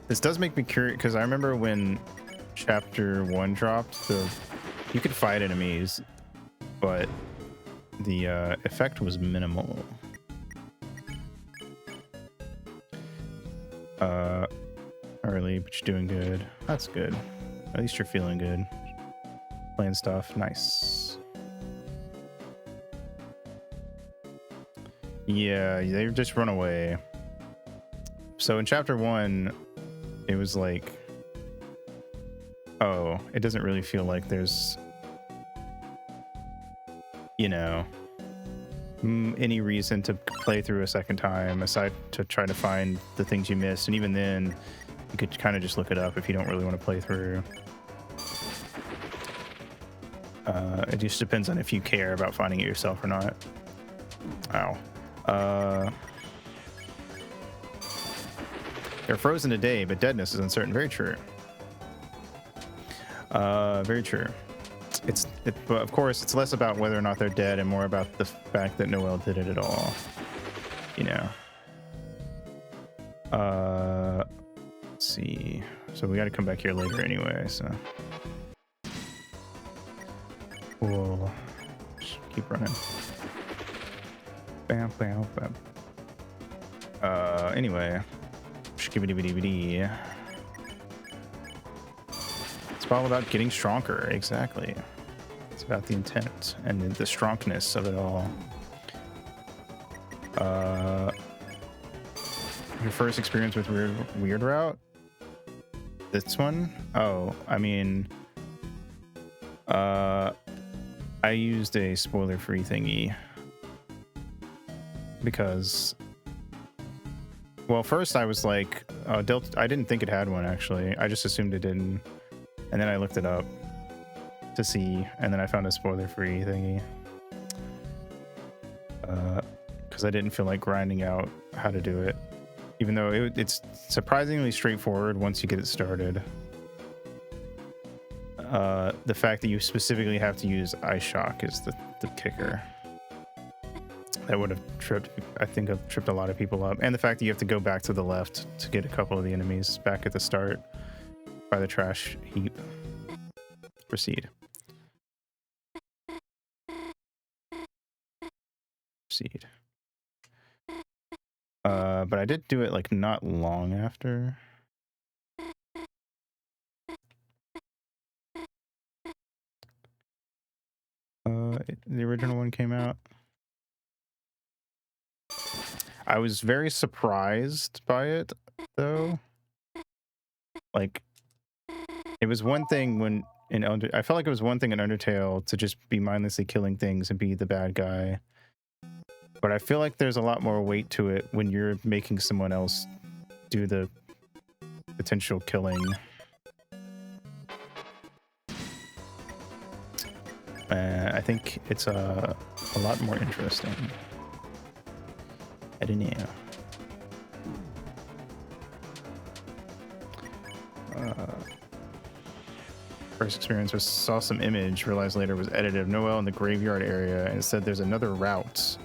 This does make me curious because I remember when chapter 1 dropped, you could fight enemies, but the effect was minimal. Early, but you're doing good. That's good. At least you're feeling good. Playing stuff. Nice. Yeah, they just run away. So in chapter 1, it was like, oh, it doesn't really feel like there's, you know, any reason to play through a second time aside to try to find the things you missed. And even then, you could kind of just look it up if you don't really want to play through. It just depends on if you care about finding it yourself or not. Ow. They're frozen today, but deadness is uncertain. Very true. Very true. But of course, it's less about whether or not they're dead and more about the fact that Noelle did it at all. You know. Let's see. So we got to come back here later anyway. So we'll just keep running. Bam, bam, bam. Anyway. Skibbity-bitty-bitty. It's all about getting stronger. Exactly. It's about the intent and the strongness of it all. Your first experience with Weird Route? This one? Oh, I mean, I used a spoiler-free thingy because, well, first I was like, I didn't think it had one actually. I just assumed it didn't, and then I looked it up to see, and then I found a spoiler-free thingy because I didn't feel like grinding out how to do it, even though it's surprisingly straightforward once you get it started. The fact that you specifically have to use Ice Shock is the kicker. That would have tripped, I think I've tripped a lot of people up. And the fact that you have to go back to the left to get a couple of the enemies back at the start by the trash heap. Proceed. Proceed. But I did do it like not long after. The original one came out. I was very surprised by it, though. Like, it was one thing when I felt like it was one thing in Undertale to just be mindlessly killing things and be the bad guy. But I feel like there's a lot more weight to it when you're making someone else do the potential killing. I think it's a lot more interesting. I don't know. First experience was saw some image, realized later was edited of Noelle in the graveyard area, and it said there's another route.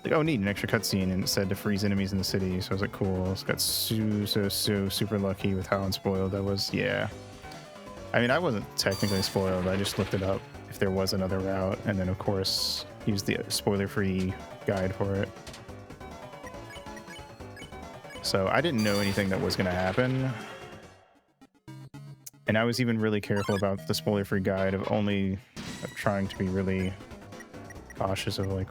Like, oh neat, an extra cutscene, and it said to freeze enemies in the city. So I was like, cool. I got so super lucky with how unspoiled I was. Yeah. I mean, I wasn't technically spoiled. I just looked it up if there was another route, and then of course used the spoiler-free guide for it. So I didn't know anything that was going to happen. And I was even really careful about the spoiler-free guide of trying to be really cautious of like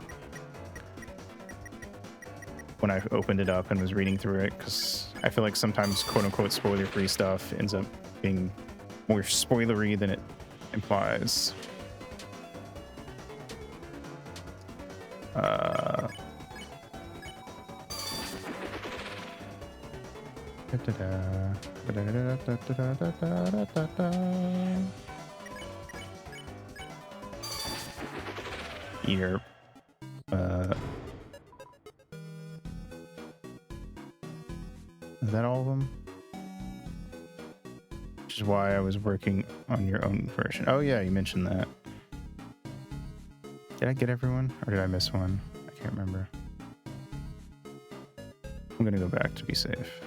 when I opened it up and was reading through it, because I feel like sometimes quote-unquote spoiler-free stuff ends up being more spoilery than it implies. Here. Is that all of them? Which is why I was working on your own version. Oh yeah, you mentioned that. Did I get everyone? Or did I miss one? I can't remember. I'm gonna go back to be safe.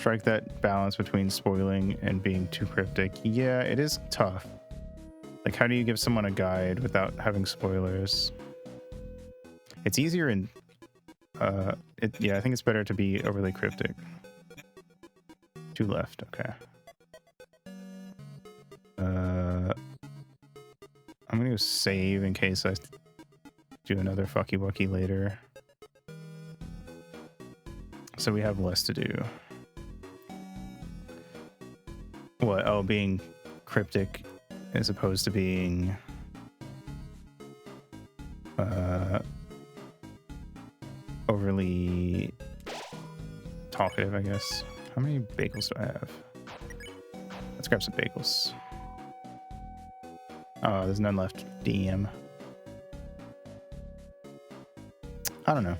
strike that balance between spoiling and being too cryptic. Yeah, it is tough. Like, how do you give someone a guide without having spoilers? It's easier in yeah, I think it's better to be overly cryptic. 2 left, okay. I'm gonna go save in case I do another fucky wucky later. So we have less to do. What? Oh, being cryptic as opposed to being overly talkative, I guess. How many bagels do I have? Let's grab some bagels. Oh, there's none left. Damn. I don't know.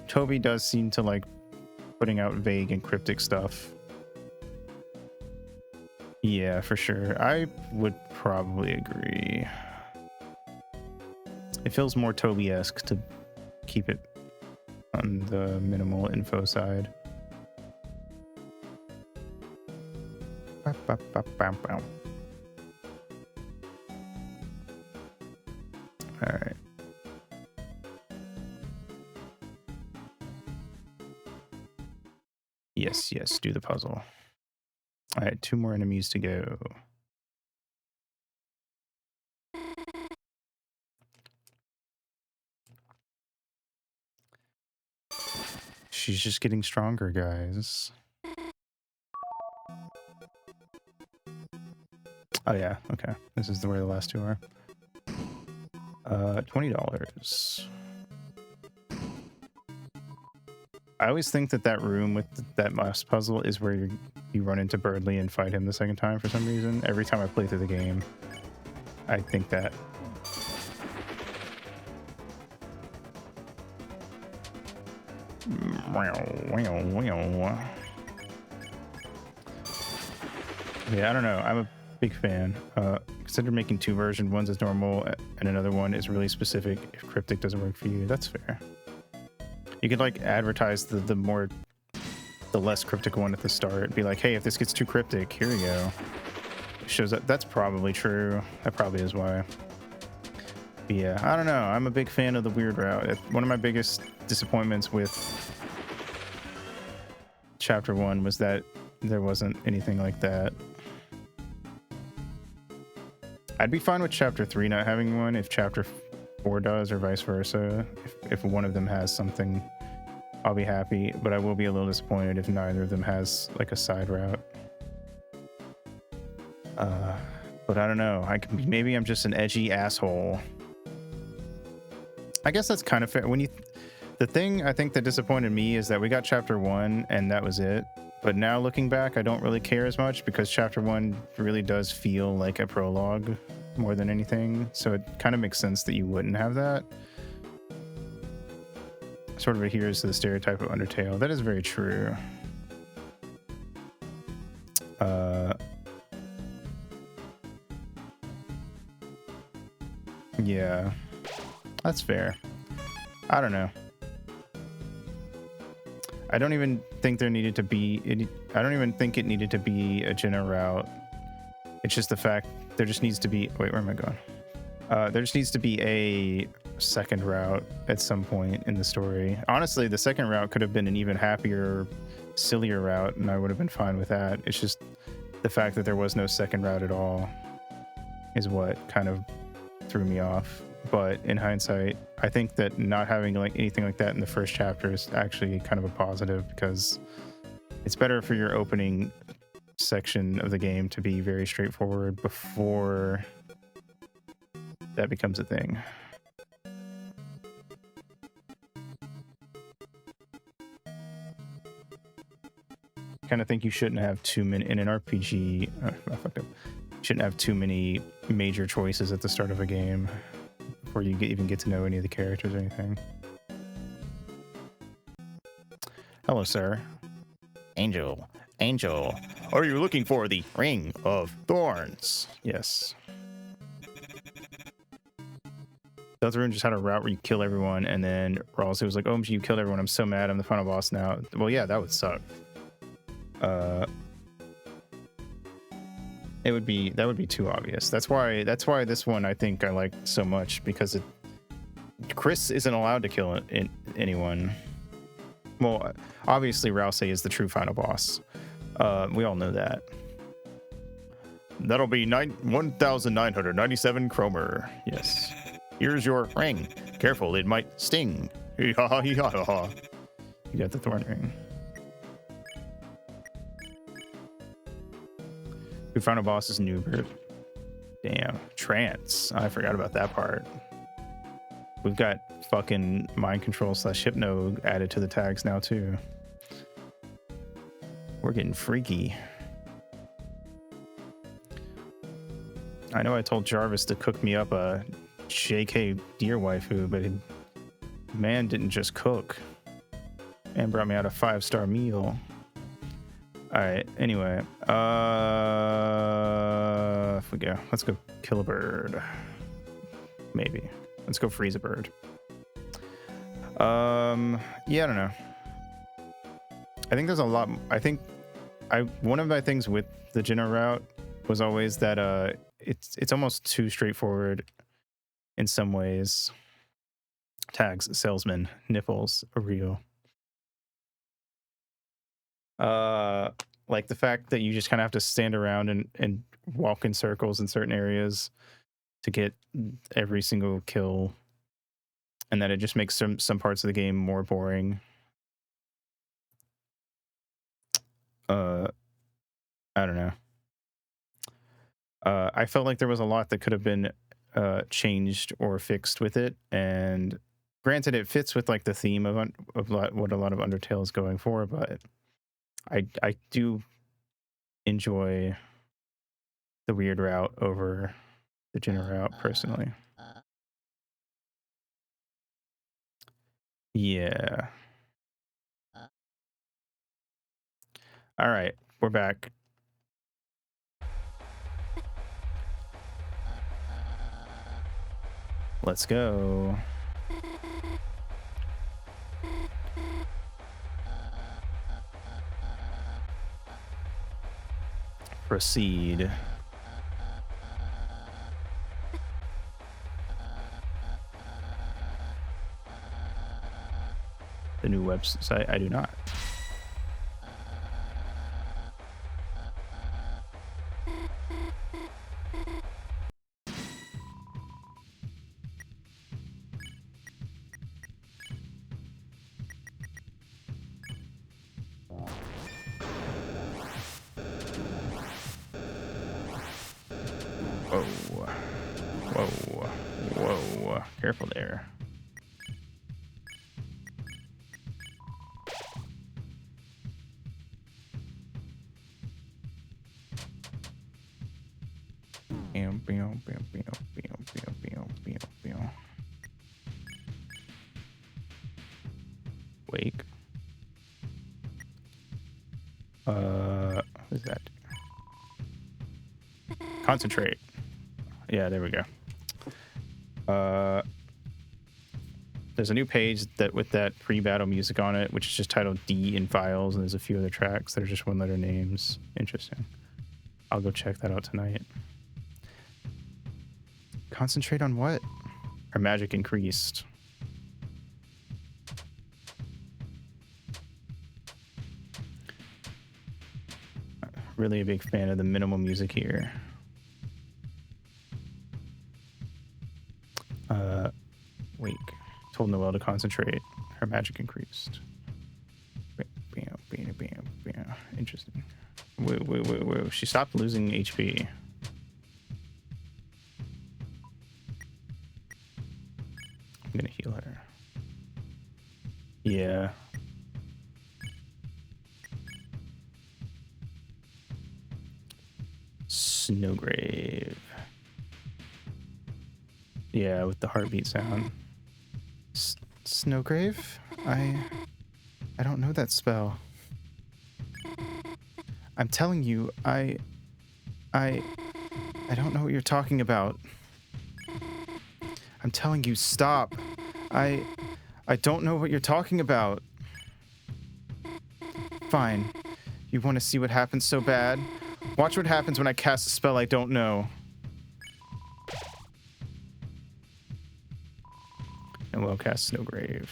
Toby does seem to like putting out vague and cryptic stuff. Yeah, for sure. I would probably agree. It feels more Toby-esque to keep it on the minimal info side. All right. Yes, yes, do the puzzle. All right, 2 more enemies to go. She's just getting stronger, guys. Oh yeah, okay. This is where the last 2 are. $20. I always think that room with that mouse puzzle is where you run into Birdley and fight him the second time for some reason. Every time I play through the game, I think that. Yeah, I don't know. I'm a big fan. Consider making 2 versions. One's as normal and another one is really specific if cryptic doesn't work for you. That's fair. You could like advertise the less cryptic one at the start. Be like, hey, if this gets too cryptic, here we go. Shows up. That's probably true. That probably is why. But yeah, I don't know. I'm a big fan of the weird route. One of my biggest disappointments with chapter 1 was that there wasn't anything like that. I'd be fine with chapter 3 not having one if chapter 4 does, or vice versa. If one of them has something, I'll be happy, but I will be a little disappointed if neither of them has like a side route. But I don't know. Maybe I'm just an edgy asshole. I guess that's kind of fair. The thing I think that disappointed me is that we got chapter 1 and that was it. But now looking back, I don't really care as much because chapter 1 really does feel like a prologue more than anything. So it kind of makes sense that you wouldn't have that. Sort of adheres to the stereotype of Undertale. That is very true. Yeah, that's fair. I don't know. I don't even think there needed to be. I don't even think it needed to be a Jenna route. It's just the fact there just needs to be. Wait, where am I going? There just needs to be a second route at some point in the story. Honestly, the second route could have been an even happier, sillier route, and I would have been fine with that. It's just the fact that there was no second route at all is what kind of threw me off. But in hindsight, I think that not having like anything like that in the first chapter is actually kind of a positive, because it's better for your opening section of the game to be very straightforward before that becomes a thing. Kind of think you shouldn't have too many in an RPG. I fucked up. Shouldn't have too many major choices at the start of a game before you even get to know any of the characters or anything. Hello, sir. Angel, are you looking for the Ring of Thorns? Yes. Deltarune just had a route where you kill everyone, and then Rawlsy was like, "Oh, you killed everyone. I'm so mad. I'm the final boss now." Well, yeah, that would suck. It would be too obvious. That's why this one I think I like so much, because Chris isn't allowed to kill anyone. Well, obviously Rouse is the true final boss. We all know that. That'll be 1,997 Chromer. Yes. Here's your ring. Careful, it might sting. You got the thorn ring. True final boss is Newbert. Damn. Trance. I forgot about that part. We've got fucking mind control / hypno added to the tags now too. We're getting freaky. I know I told Jarvis to cook me up a JK deer waifu, but man didn't just cook and brought me out a 5-star meal. All right, anyway, if we go, let's go kill a bird. Maybe. Let's go freeze a bird. Yeah, I don't know. I think there's a lot. One of my things with the Jenna route was always that it's almost too straightforward in some ways. Tags, salesman, nipples, real. Like the fact that you just kind of have to stand around and walk in circles in certain areas to get every single kill, and that it just makes some parts of the game more boring. I don't know. I felt like there was a lot that could have been changed or fixed with it, and granted, it fits with like the theme of what a lot of Undertale is going for, but I do enjoy the weird route over the Jenna route personally. Yeah. All right, we're back. Let's go. Proceed. The new website, I do not. Whoa. Careful there. Wake. What is that? Concentrate. Yeah, there we go. There's a new page that with that pre-battle music on it, which is just titled D in Files, and there's a few other tracks that are just one-letter names. Interesting. I'll go check that out tonight. Concentrate on what? Our magic increased. Really a big fan of the minimal music here. Wake. Told Noelle to concentrate. Her magic increased. Bam. Interesting. Whoa. She stopped losing HP. I'm gonna heal her. Yeah. Snowgrave. Yeah, with the heartbeat sound. Snowgrave? I don't know that spell. I'm telling you, I don't know what you're talking about. I'm telling you, stop. I don't know what you're talking about. Fine. You want to see what happens so bad? Watch what happens when I cast a spell I don't know. And we'll cast Snowgrave.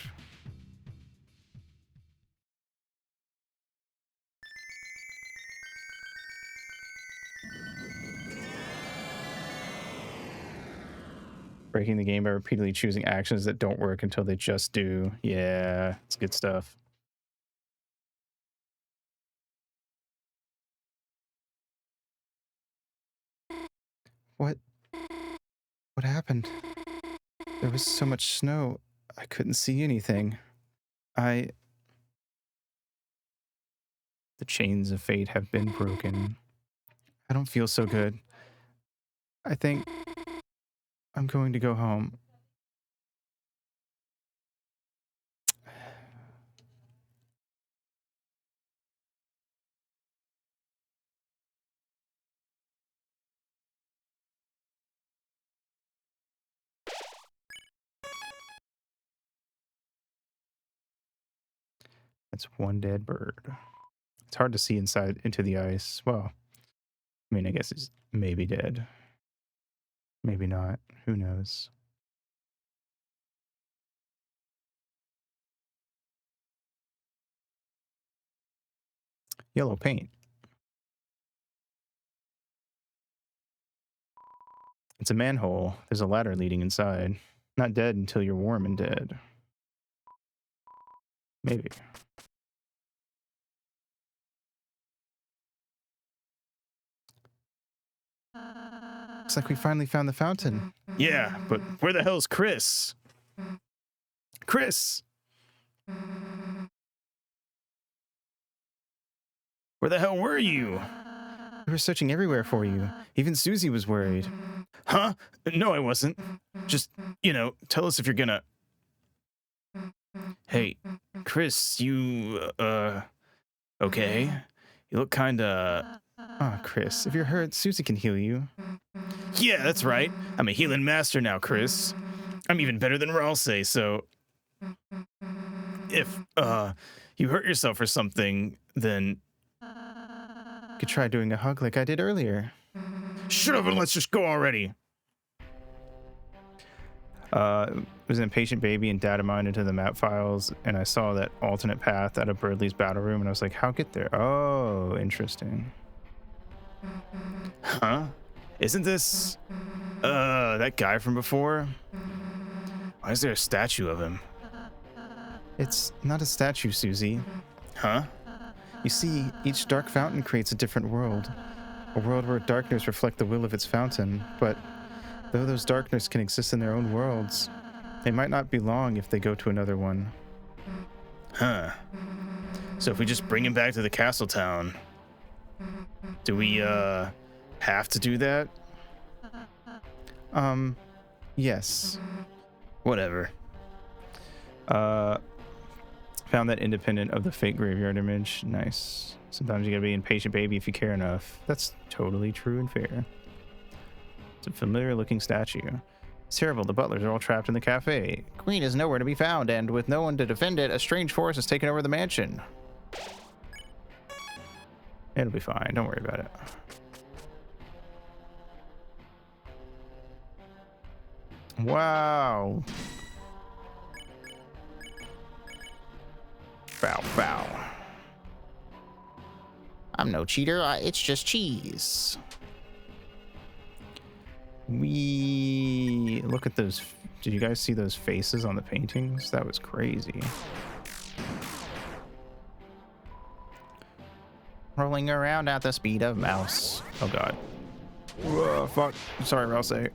Breaking the game by repeatedly choosing actions that don't work until they just do. Yeah, it's good stuff. What? What happened? There was so much snow, I couldn't see anything. The chains of fate have been broken. I don't feel so good. I think I'm going to go home. That's one dead bird. It's hard to see inside into the ice. Well, I mean, I guess he's maybe dead. Maybe not. Who knows? Yellow paint. It's a manhole. There's a ladder leading inside. Not dead until you're warm and dead. Maybe. Looks like we finally found the fountain. Yeah, but where the hell's Chris? Chris! Where the hell were you? We were searching everywhere for you. Even Susie was worried. Huh? No, I wasn't. Just, tell us if you're gonna... Hey, Chris, you, okay? You look kinda... Oh, Chris, if you're hurt, Susie can heal you. Yeah, that's right. I'm a healing master now, Chris. I'm even better than Ralsei, so... If, you hurt yourself or something, then... You could try doing a hug like I did earlier. Shut up and let's just go already. It was an impatient baby and data mined into the map files, and I saw that alternate path out of Birdley's battle room, and I was like, how get there? Oh, interesting. Huh? Isn't this, that guy from before? Why is there a statue of him? It's not a statue, Susie. Huh? You see, each dark fountain creates a different world. A world where darkness reflects the will of its fountain, but though those darkness can exist in their own worlds, they might not be long if they go to another one. Huh. So if we just bring him back to the castle town, do we, have to do that? Yes. Whatever. Found that independent of the fake graveyard image. Nice. Sometimes you gotta be an impatient baby if you care enough. That's totally true and fair. It's a familiar looking statue. It's terrible. The butlers are all trapped in the cafe. Queen is nowhere to be found, and with no one to defend it, a strange force has taken over the mansion. It'll be fine. Don't worry about it. Wow. Bow, bow. I'm no cheater. It's just cheese. We look at those. Did you guys see those faces on the paintings? That was crazy. Rolling around at the speed of mouse. Oh god. Whoa, fuck. Sorry, Ralsei.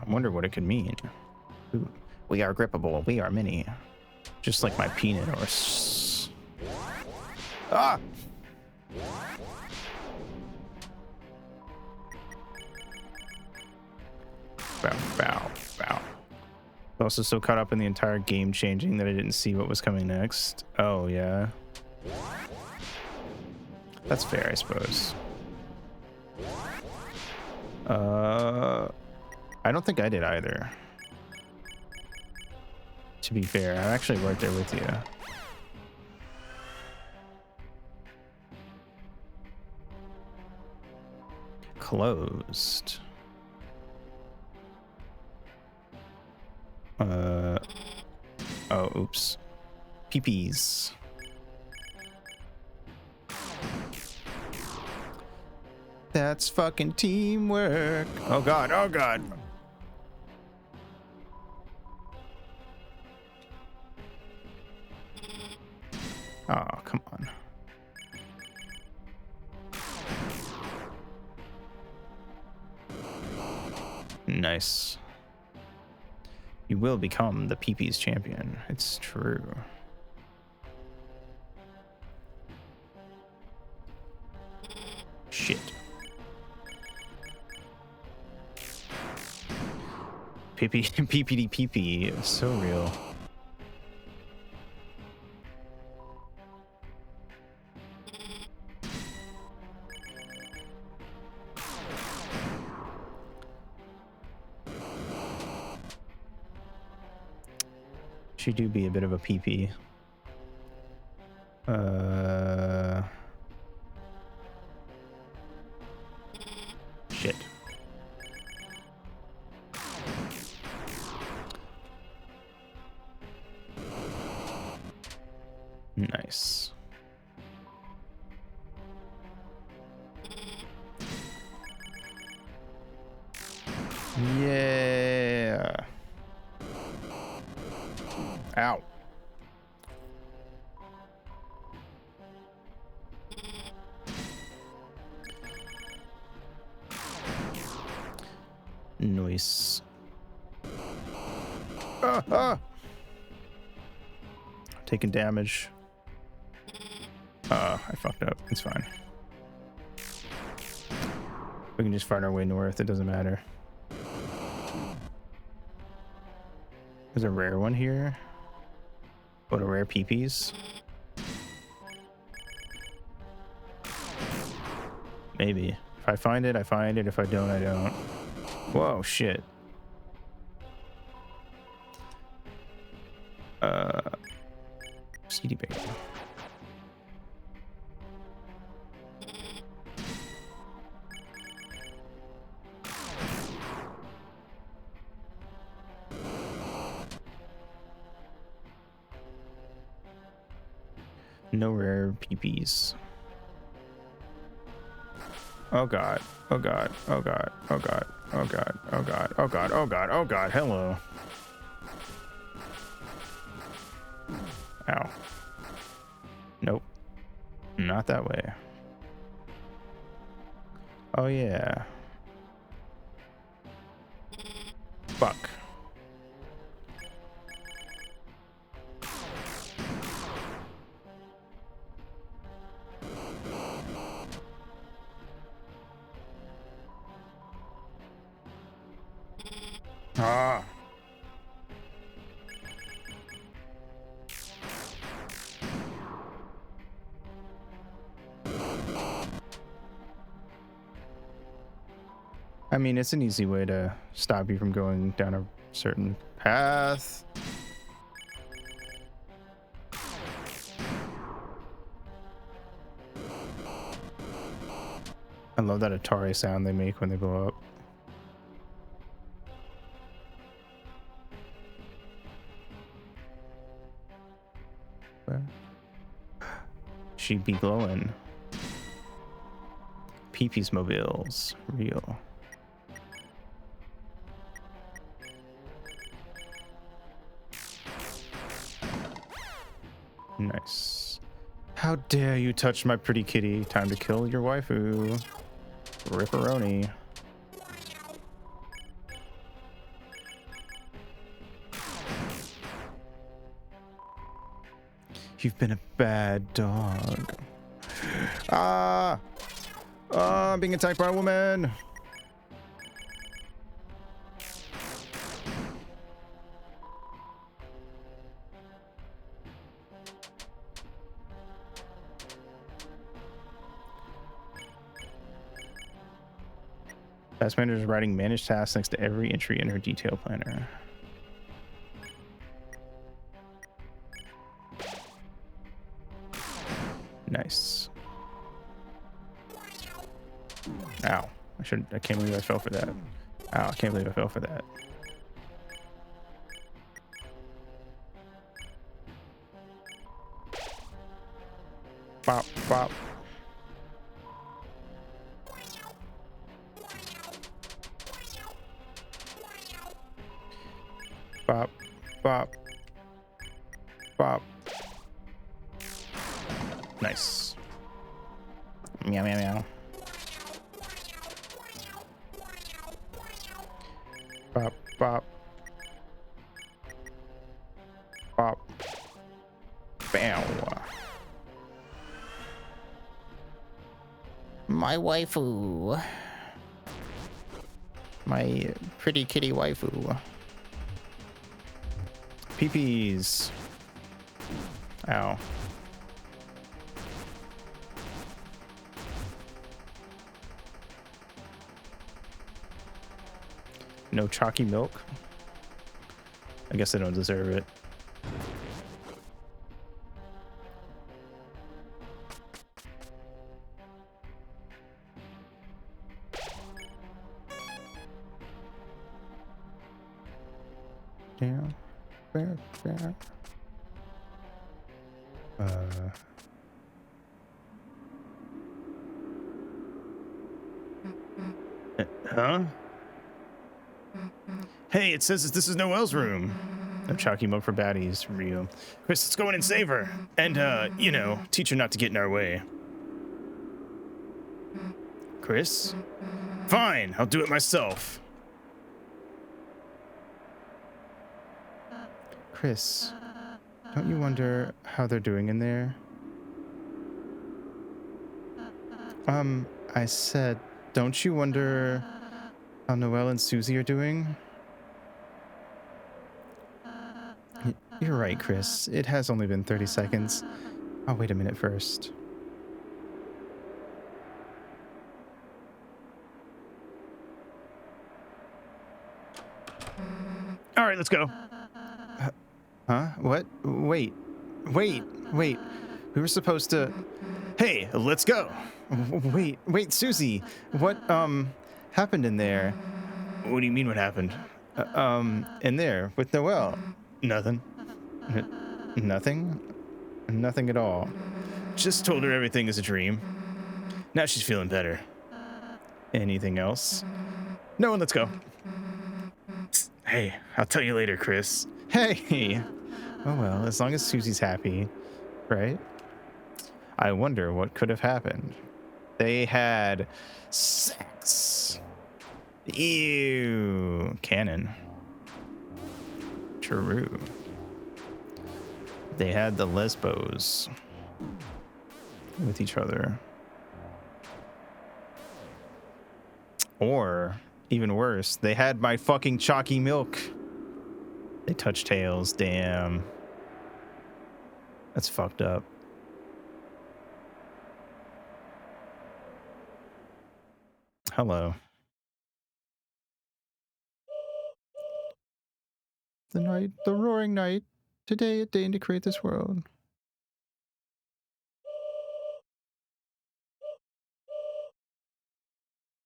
I wonder what it could mean. Ooh. We are grippable. We are mini. Just like my peanut or... Ah! Bow, bow, bow. Also so caught up in the entire game changing that I didn't see what was coming next. Oh, yeah. That's fair, I suppose. I don't think I did either. to be fair. I'm actually right there with you. Closed. Oh, oops. Peepees. That's fucking teamwork. Oh god, oh god. Oh, come on. Nice. You will become the Peepees champion. It's true. Shit. PPD PP is so real. She do be a bit of a PP. Shit. Nice. Yeah. Ow. Nice. Taking damage. I fucked up. It's fine. We can just fight our way north. It doesn't matter. There's a rare one here. What a rare peepees. Maybe. If I find it, I find it. If I don't, I don't. Whoa, shit. CD bait. No rare PPs. Oh god. Oh god. Oh god. Oh god. Oh god. Oh god. Oh god. Oh god. Oh god. Hello. Ow. Nope. Not that way. Oh yeah. Fuck. Ah. I mean, it's an easy way to stop you from going down a certain path. I love that Atari sound they make when they blow up. She'd be glowing. Peepees mobiles. Real. Nice. How dare you touch my pretty kitty? Time to kill your waifu. Ripperoni. You've been a bad dog. Ah! I'm being attacked by a woman. Task manager is writing manage tasks next to every entry in her detail planner. Nice. Ow. I can't believe I fell for that. Ow, I can't believe I fell for that. Bop, bop. Bop, bop, bop. Nice. Meow, meow, meow. Bop, bop. Bop. Bow. My waifu. My pretty kitty waifu. Peepees. Ow. No chalky milk. I guess I don't deserve it. Down. Where? Huh? Hey, it says this is Noelle's room. No chalky milk for baddies, Rio. Chris, let's go in and save her. And, you know, teach her not to get in our way. Chris? Fine, I'll do it myself. Chris, don't you wonder how they're doing in there? I said, don't you wonder how Noelle and Susie are doing? You're right, Chris. It has only been 30 seconds. I'll wait a minute first. All right, let's go. Huh? What? Wait. We were supposed to... Hey, let's go. Wait, Susie. What, happened in there? What do you mean what happened? In there, with Noelle. Nothing. Nothing? Nothing at all. Just told her everything is a dream. Now she's feeling better. Anything else? No, let's go. Hey, I'll tell you later, Chris. Hey! Oh well, as long as Susie's happy, right? I wonder what could have happened. They had sex. Ew. Canon. True. They had the lesbos with each other. Or, even worse, they had my fucking chalky milk. They touched tails, damn. That's fucked up. Hello. The night, the roaring night. Today it deigned to create this world.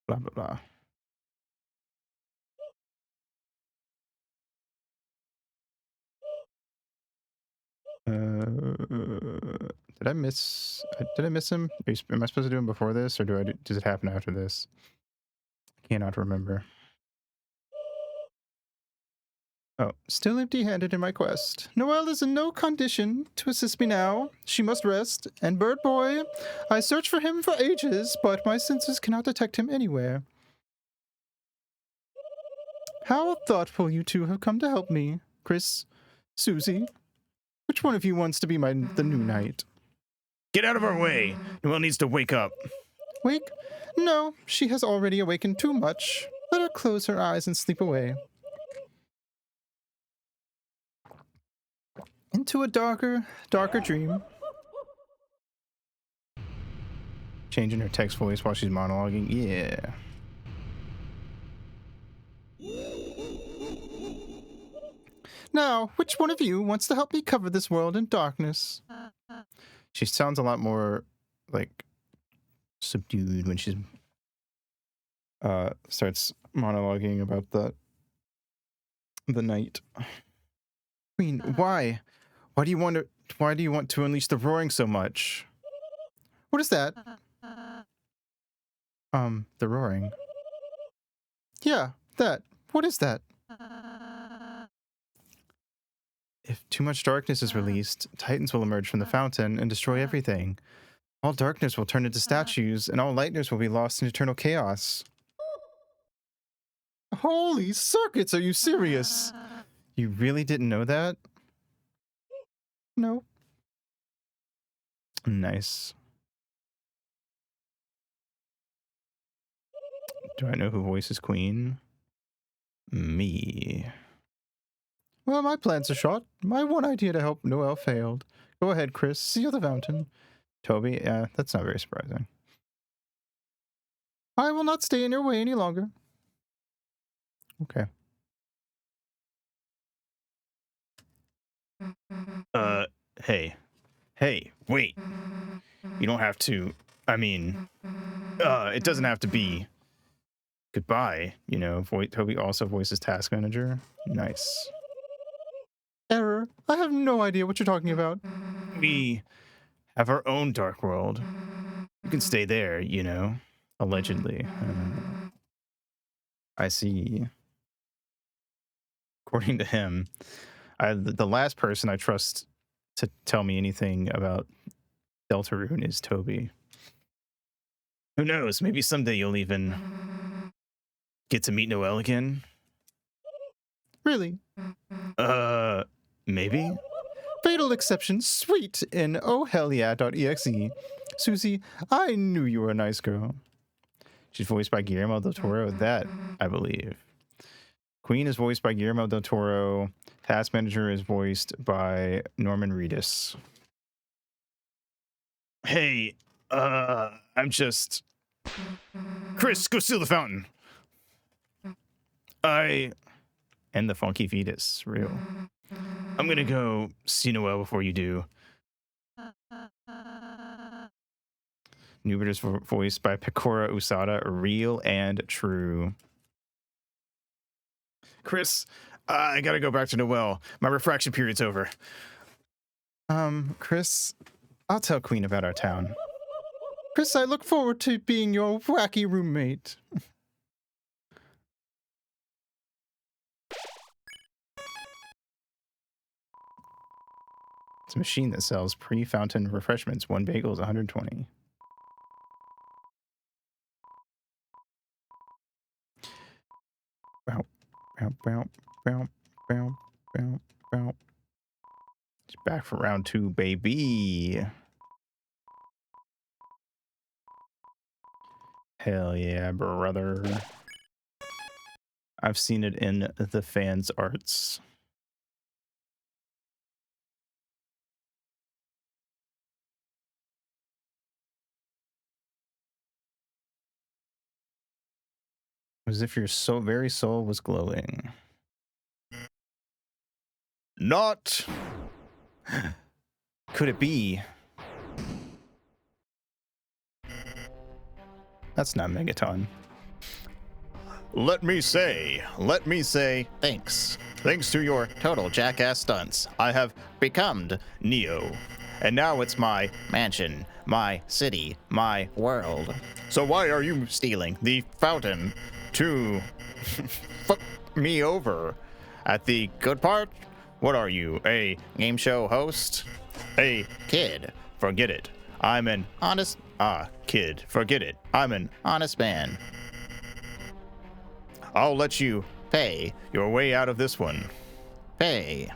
Blah, blah, blah. Did I miss him? Am I supposed to do him before this, or does it happen after this? I cannot remember. Oh, still empty-handed in my quest. Noelle is in no condition to assist me now. She must rest. And Bird Boy, I searched for him for ages, but my senses cannot detect him anywhere. How thoughtful you two have come to help me. Chris, Susie, which one of you wants to be the new knight? Get out of our way. Noelle needs to wake up. Wake? No, she has already awakened too much. Let her close her eyes and sleep away. Into a darker dream. Changing her text voice while she's monologuing. Yeah. Now, which one of you wants to help me cover this world in darkness? She sounds a lot more like subdued when she's starts monologuing about the night. Queen, why? Why do you want to unleash the roaring so much? What is that? The roaring. Yeah, that. What is that? If too much darkness is released, titans will emerge from the fountain and destroy everything. All darkness will turn into statues, and all lightness will be lost in eternal chaos. Holy circuits, are you serious? You really didn't know that? No. Nice. Do I know who voices Queen? Me. Well, my plans are shot. My one idea to help Noelle failed. Go ahead, Chris. Seal the fountain. Toby, that's not very surprising. I will not stay in your way any longer. Okay. Hey, wait. You don't have to, I mean, it doesn't have to be goodbye, you know. Toby also voices Task Manager. Nice. Error. I have no idea what you're talking about. We have our own dark world. You can stay there, you know, allegedly. I see. According to him, the last person I trust to tell me anything about Deltarune is Toby. Who knows? Maybe someday you'll even get to meet Noelle again. Really? Maybe? Fatal exception, sweet in oh hell yeah.exe. Susie, I knew you were a nice girl. She's voiced by Guillermo del Toro, that I believe. Queen is voiced by Guillermo del Toro. Task Manager is voiced by Norman Reedus. Hey, I'm just... Chris, go seal the fountain. And the funky fetus, real. I'm gonna go see Noelle before you do. Nubert is voiced by Pecora Usada, real and true. Chris, I gotta go back to Noelle. My refraction period's over. Chris, I'll tell Queen about our town. Chris, I look forward to being your wacky roommate. It's a machine that sells pre-fountain refreshments. One bagel is 120. Bow, bow, bow, bow, bow, bow, bow. It's back for round 2, baby. Hell yeah, brother. I've seen it in the fans' arts. As if your very soul was glowing. Not. Could it be? That's not Megaton. Let me say, thanks. Thanks to your total jackass stunts, I have become Neo. And now it's my mansion, my city, my world. So why are you stealing the fountain to fuck me over? At the good part? What are you, a game show host? Hey, kid, forget it. I'm an honest... kid, forget it. I'm an honest man. I'll let you pay your way out of this one. Pay.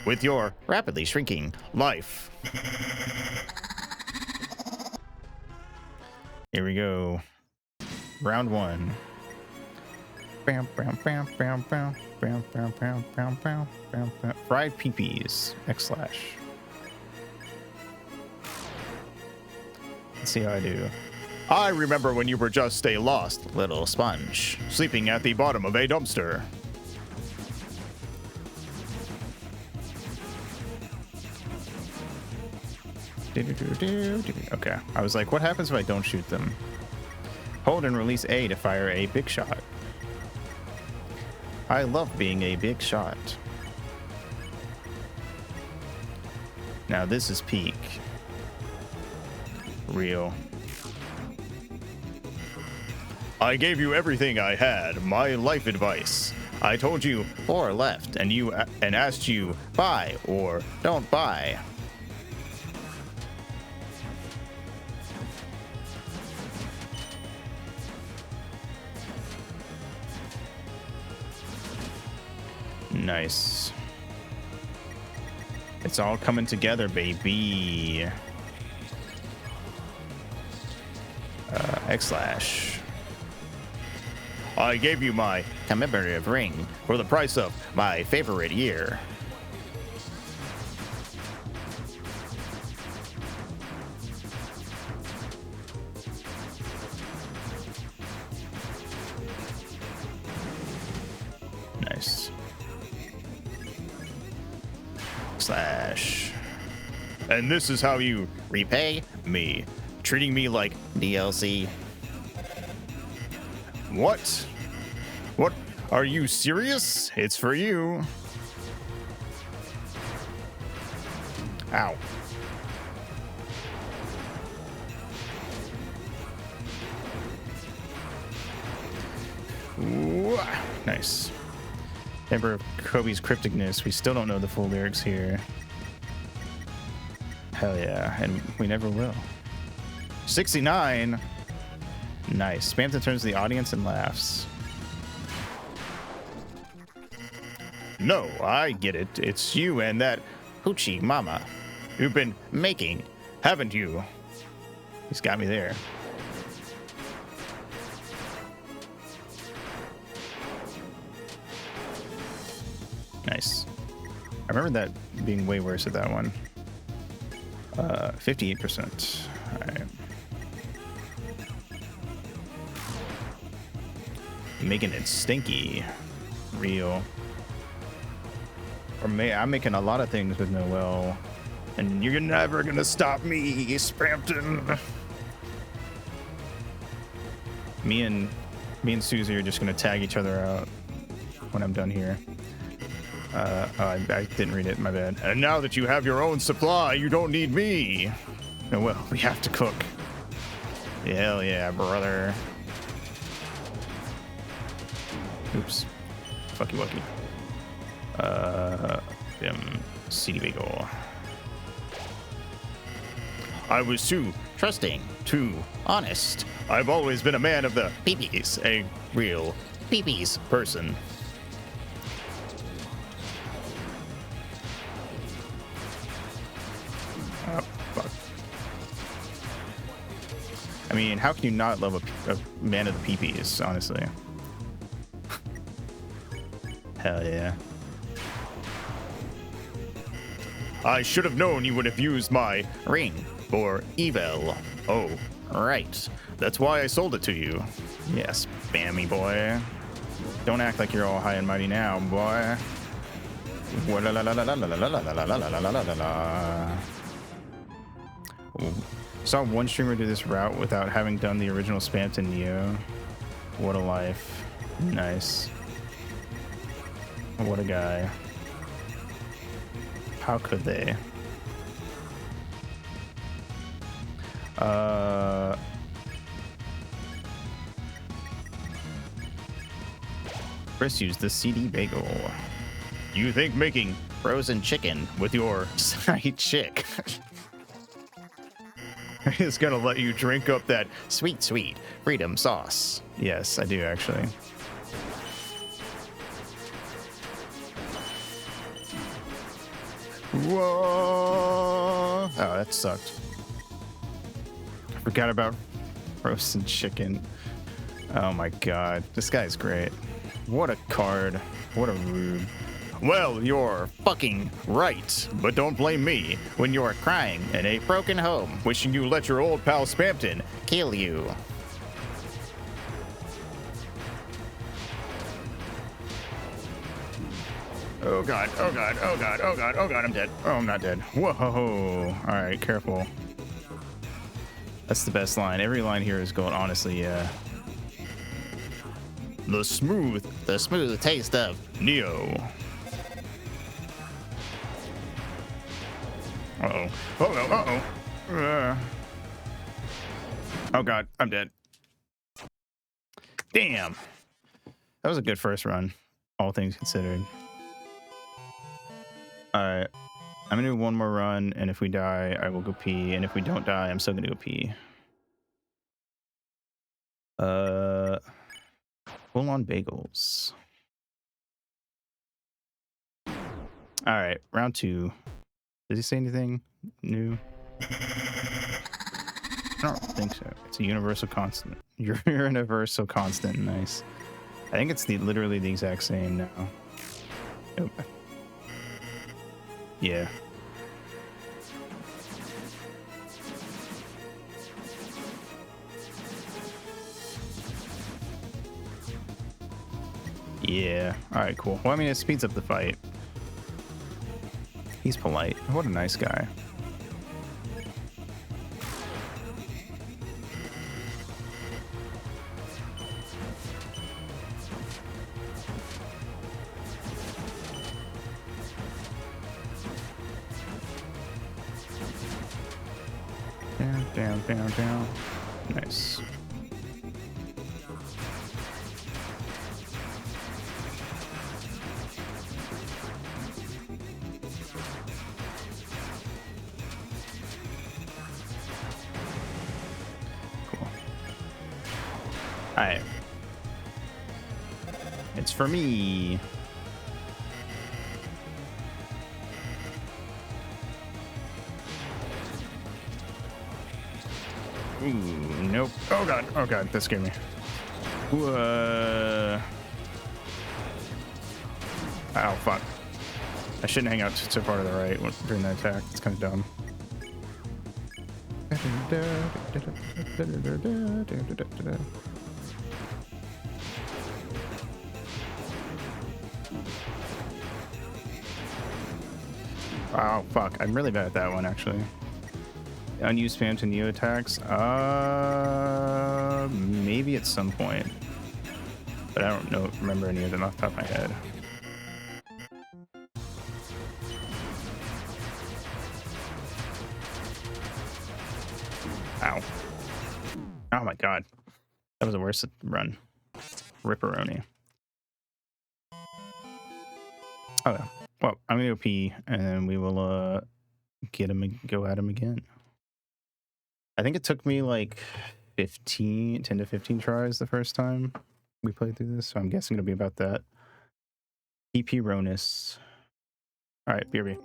With your rapidly shrinking life. Here we go. Round 1. Bam, bam, bam, bam, bam, bam, bam, bam, bam, bam, bam, bam. Fried peepees. / Let's see how I do. I remember when you were just a lost little sponge, sleeping at the bottom of a dumpster. Okay, I was like, what happens if I don't shoot them? Hold and release A to fire a big shot. I love being a big shot. Now this is peak. Real. I gave you everything I had, my life advice. I told you or left, and asked you buy or don't buy. Nice. It's all coming together, baby. X/. I gave you my commemorative ring for the price of my favorite year. Nice. Slash. And this is how you repay me, treating me like DLC. What? What? Are you serious? It's for you. Ow. Ooh, nice. Ember of Kobe's crypticness. We still don't know the full lyrics here. Hell yeah, and we never will. 69. Nice. Spamton turns to the audience and laughs. No, I get it. It's you and that hoochie mama you've been making, haven't you? He's got me there. Nice. I remember that being way worse at that one. 58%. All right. Making it stinky. Real. I'm making a lot of things with Noel. And you're never gonna stop me, Sprampton. Me and Susie are just gonna tag each other out when I'm done here. I didn't read it, my bad. And now that you have your own supply, you don't need me. No, well, we have to cook. Hell yeah, brother. Oops. Fucky wucky. CD bagel. I was too trusting, too honest. I've always been a man of the peepees, a real peepees person. Oh, fuck. I mean, how can you not love a man of the peepees, honestly? Hell yeah. I should have known you would have used my ring for evil. Oh, right. That's why I sold it to you. Yes, spammy boy. Don't act like you're all high and mighty now, boy. Saw one streamer do this route without having done the original spam to Neo. What a life. Nice. What a guy. How could they? Chris used the CD bagel. You think making frozen chicken with your side chick is gonna let you drink up that sweet, sweet freedom sauce? Yes, I do actually. Whoa! Oh, that sucked. I forgot about frozen chicken. Oh my god, this guy's great. What a card. What a rude. Well, you're fucking right, but don't blame me when you're crying in a broken home, wishing you let your old pal Spampton kill you. Oh god, oh god, oh god, oh god, oh god, I'm dead. Oh, I'm not dead. Whoa. Alright, careful. That's the best line. Every line here is gold, honestly, yeah. The smooth taste of. Neo. Uh-oh. Oh no, uh-oh. Oh god, I'm dead. Damn. That was a good first run, all things considered. Alright. I'm gonna do one more run, and if we die, I will go pee. And if we don't die, I'm still gonna go pee. Full on bagels. Alright, round 2. Does he say anything new? I don't think so. It's a universal constant. You're a universal constant. Nice. I think it's literally the exact same now. Nope. Yeah. Yeah. All right, cool. Well, I mean, it speeds up the fight. He's polite. What a nice guy. Down, down, down, down. Nice. Cool. Alright. It's for me. Ooh, nope. Oh god, that scared me. Oh fuck. I shouldn't hang out so far to the right during that attack. It's kind of dumb. Oh fuck, I'm really bad at that one actually. Unused spam to Neo attacks? Maybe at some point. But I don't remember any of them off the top of my head. Ow. Oh my god. That was the worst run. Ripperoni. Okay. Well, I'm gonna go pee and then we will go at him again. I think it took me like 10 to 15 tries the first time we played through this, so I'm guessing it'll be about that. EP Ronus. Alright, BRB.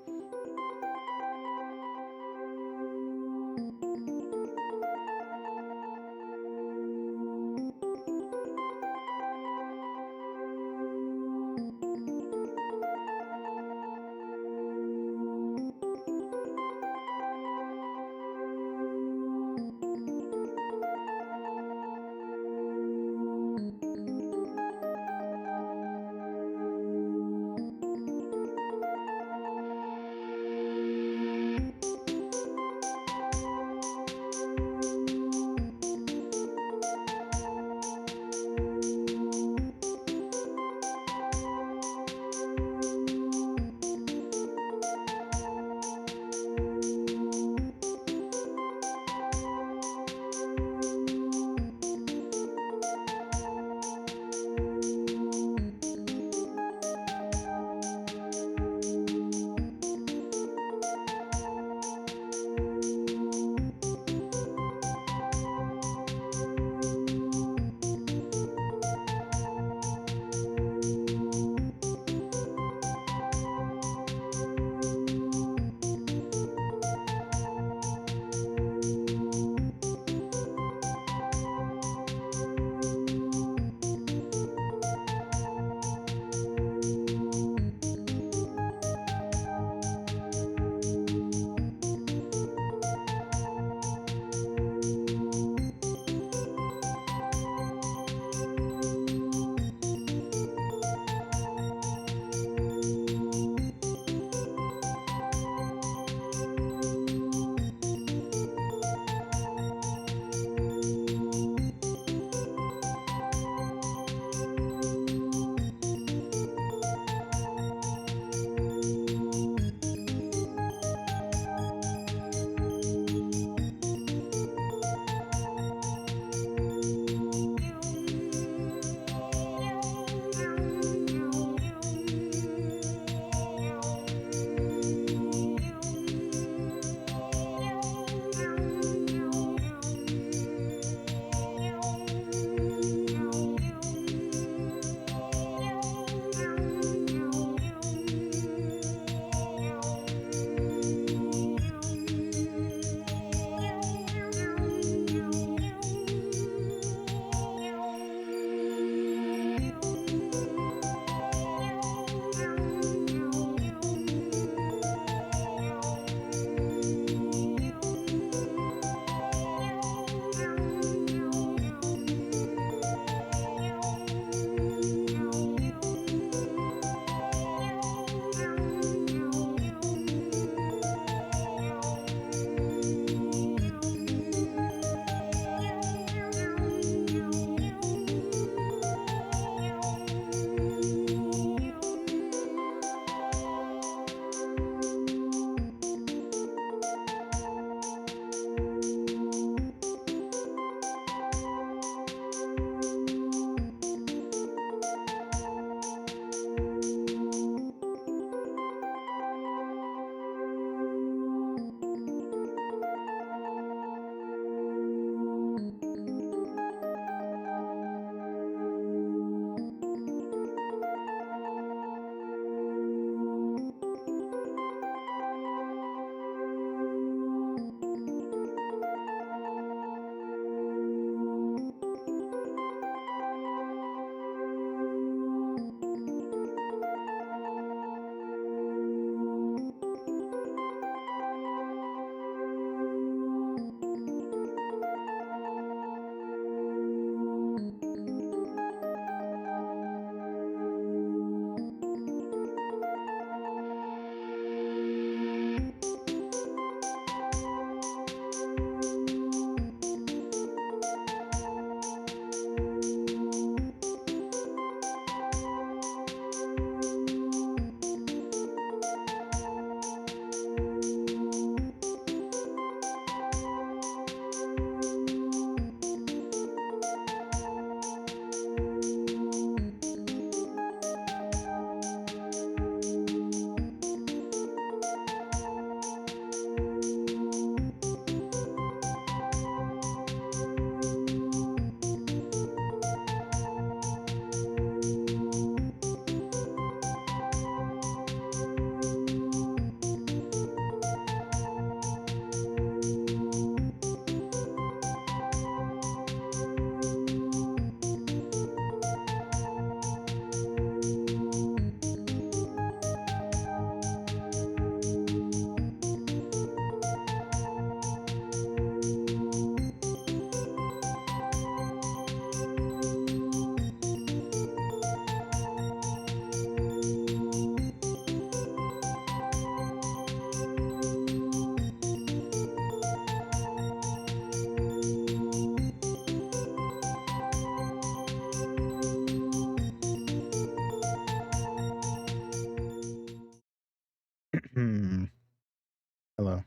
Hello.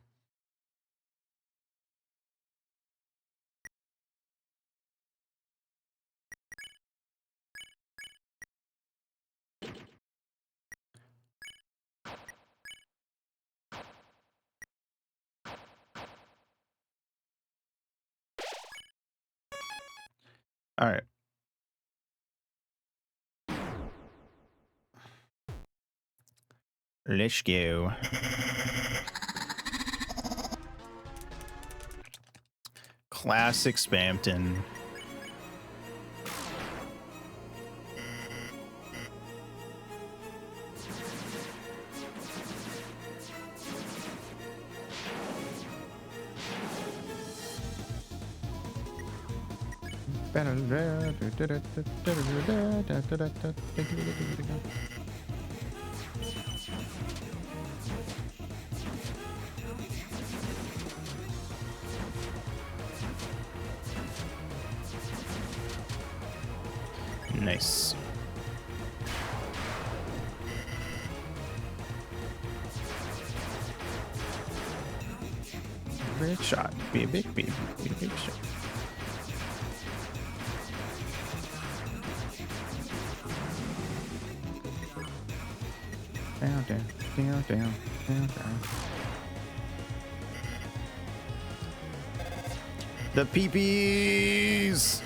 All right. Let's go. Classic Spamton. Nice. Big shot. Be a big shot. Down, down, down, down, down, down. The peepees.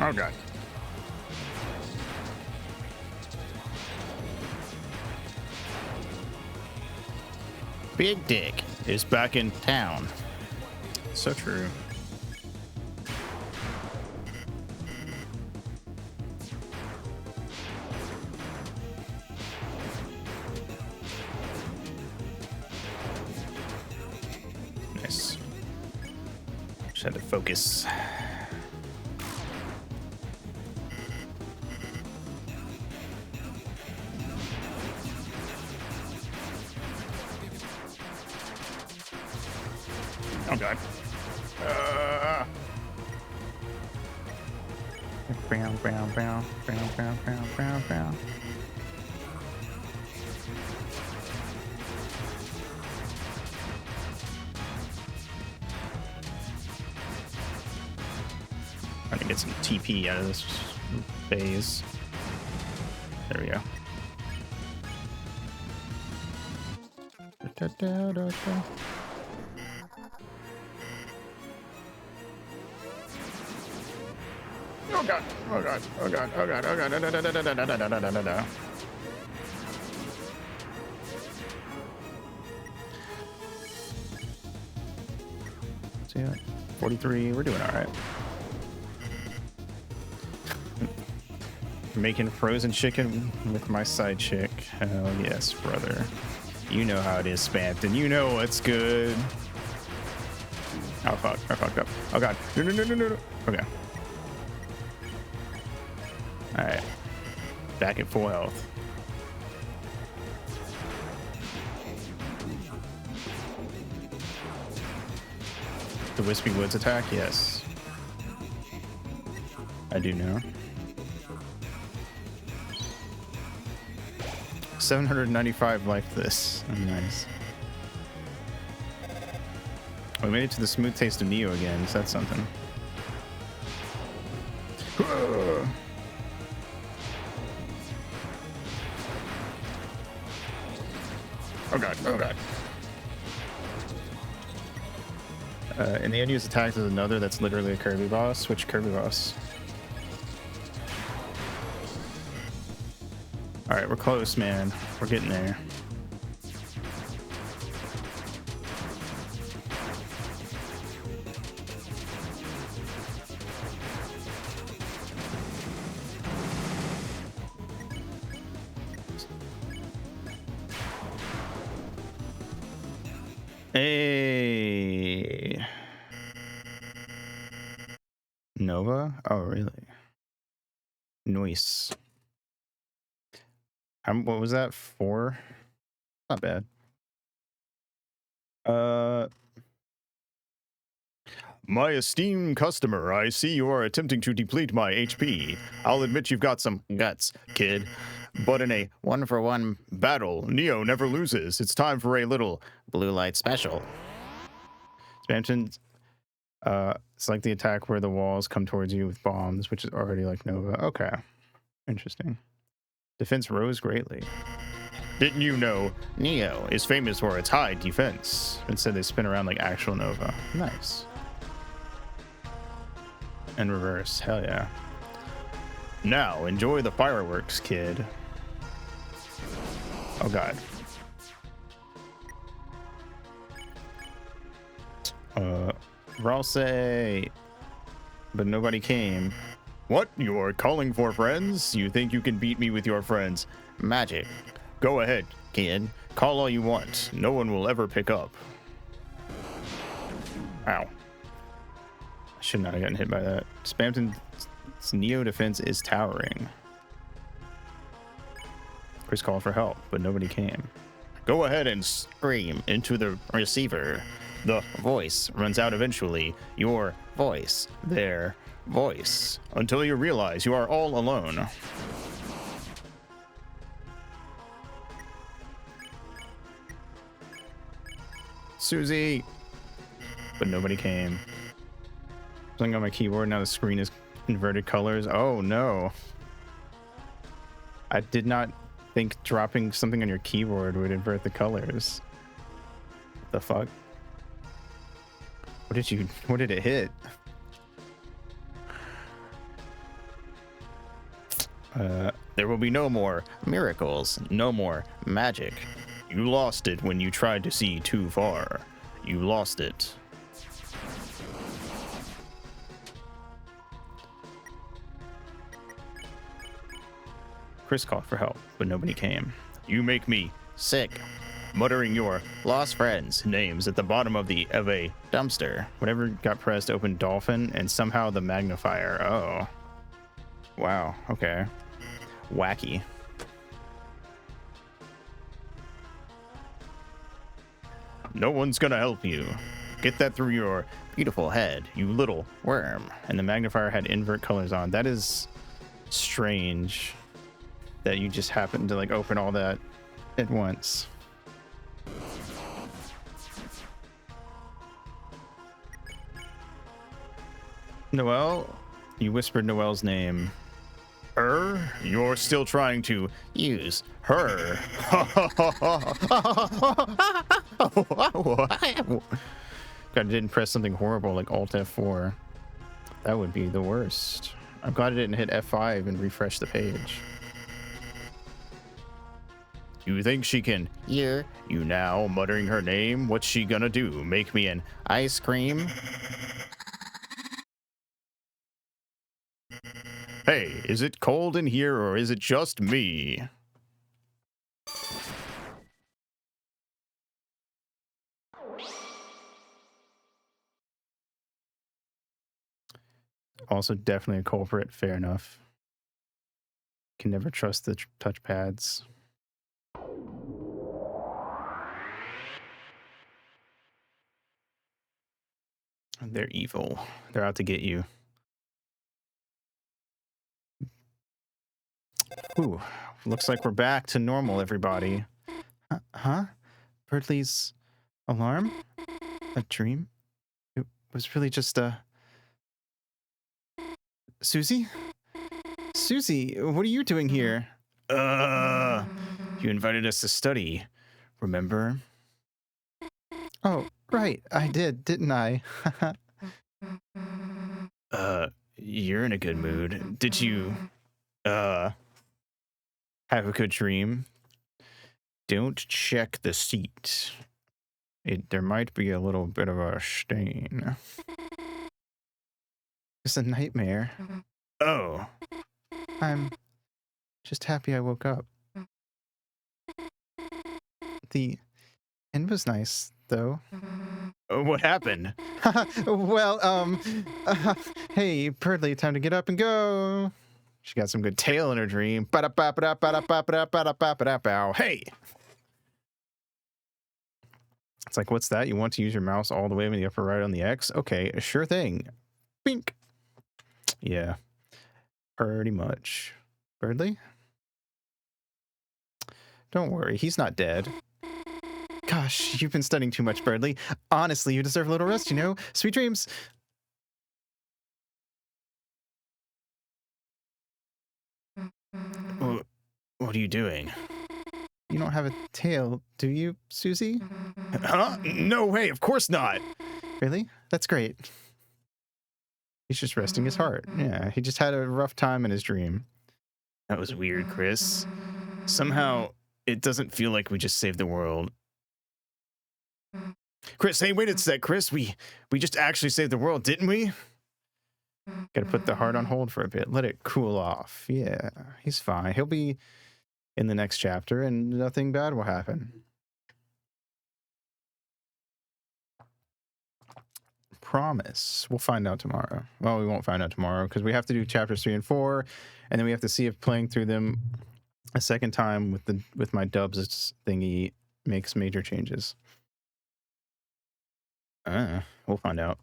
Oh god. Big Dick is back in town. So true. Nice. Just had to focus. Oh god. Brown, brown, brown, brown, brown, brown, brown, brown. Trying to get some TP out of this phase. There we go. Da, da, da, da. Oh god, oh god, oh god, oh god, oh god, da, da, da, da, da, da, da, da, da, da, da. See that? 43, we're doing alright. Making frozen chicken with my side chick. Hell yes, brother. You know how it is, Spampton. You know what's good. Oh fuck, I fucked up. Oh god. No, no, no, no, no, no. Okay. Alright. Back at full health. The Wispy Woods attack? Yes. I do know. 795 life this. Oh, nice. We made it to the smooth taste of Neo again, so that's something. Oh god, oh god. And the unused attacks is another that's literally a Kirby boss. Which Kirby boss? Alright, we're close, man. We're getting there. Hey. Nova? Oh, really? Nice. What was that? 4? Not bad. My esteemed customer, I see you are attempting to deplete my HP. I'll admit you've got some guts, kid. But in a one-for-one battle, Neo never loses. It's time for a little Blue light special. expansion. It's like the attack where the walls come towards you with bombs, which is already like Nova. Okay. Interesting. Defense rose greatly. Didn't you know Neo is famous for its high defense? Instead, they spin around like actual Nova. Nice. And reverse. Hell yeah. Now, enjoy the fireworks, kid. Oh, God. Ralsei. But nobody came. What? You're calling for friends? You think you can beat me with your friends? Magic. Go ahead, kid. Call all you want. No one will ever pick up. Ow. I should not have gotten hit by that. Spamton's Neo defense is towering. Chris called for help, but nobody came. Go ahead and scream into the receiver. The voice runs out eventually. Your voice. Their voice. Until you realize you are all alone. Susie! But nobody came. Something on my keyboard, now the screen is inverted colors. Oh no. I did not think dropping something on your keyboard would invert the colors. What the fuck? What did it hit? There will be no more miracles, no more magic. You lost it when you tried to see too far. You lost it. Chris called for help, but nobody came. You make me sick. Muttering your lost friends' names at the bottom of a dumpster. Whatever got pressed opened Dolphin and somehow the magnifier. Oh. Wow. Okay. Wacky. No one's gonna help you. Get that through your beautiful head, you little worm. And the magnifier had invert colors on. That is strange that you just happened to like open all that at once. Noelle, you whispered Noelle's name. Her? You're still trying to use her. God, I didn't press something horrible like Alt F4. That would be the worst. I'm glad I didn't hit F5 and refresh the page. You think she can hear you now, muttering her name? What's she gonna do? Make me an ice cream? Hey, is it cold in here or is it just me? Also, definitely a culprit. Fair enough. Can never trust the touchpads. They're evil. They're out to get you. Ooh, looks like we're back to normal, everybody. Huh? Birdley's alarm? A dream? It was really just a... Susie? Susie, what are you doing here? You invited us to study, remember? Oh, right, I did, didn't I? You're in a good mood. Did you, have a good dream? Don't check the seat. There might be a little bit of a stain. It's a nightmare. Oh. I'm just happy I woke up. The end was nice, though. What happened? Well, hey, Purdley, time to get up and go. She got some good tail in her dream. Hey! It's like, what's that? You want to use your mouse all the way in the upper right on the X? Okay, sure thing. Bink. Yeah, pretty much. Birdly? Don't worry, he's not dead. Gosh, you've been studying too much, Birdly. Honestly, you deserve a little rest, you know? Sweet dreams. What are you doing? You don't have a tail, do you, Susie? Huh? No way, of course not. Really? That's great. He's just resting his heart. Yeah, he just had a rough time in his dream. That was weird, Chris. Somehow, it doesn't feel like we just saved the world. Chris, hey, wait a sec, Chris. We just actually saved the world, didn't we? Gotta put the heart on hold for a bit. Let it cool off. Yeah, he's fine. He'll be in the next chapter and nothing bad will happen. Promise. We'll find out tomorrow. Well, we won't find out tomorrow because we have to do chapters 3 and 4, and then we have to see if playing through them a second time with my dubs thingy makes major changes. We'll find out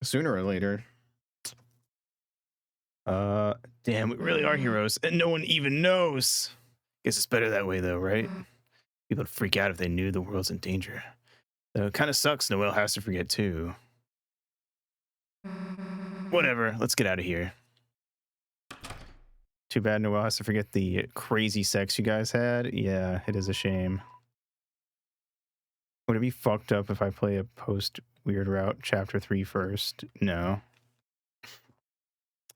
sooner or later. Damn, we really are heroes, and no one even knows. Guess it's better that way, though, right? People would freak out if they knew the world's in danger. Though it kind of sucks Noelle has to forget, too. Whatever, let's get out of here. Too bad Noelle has to forget the crazy sex you guys had. Yeah, it is a shame. Would it be fucked up if I play a post-Weird Route Chapter 3 first? No.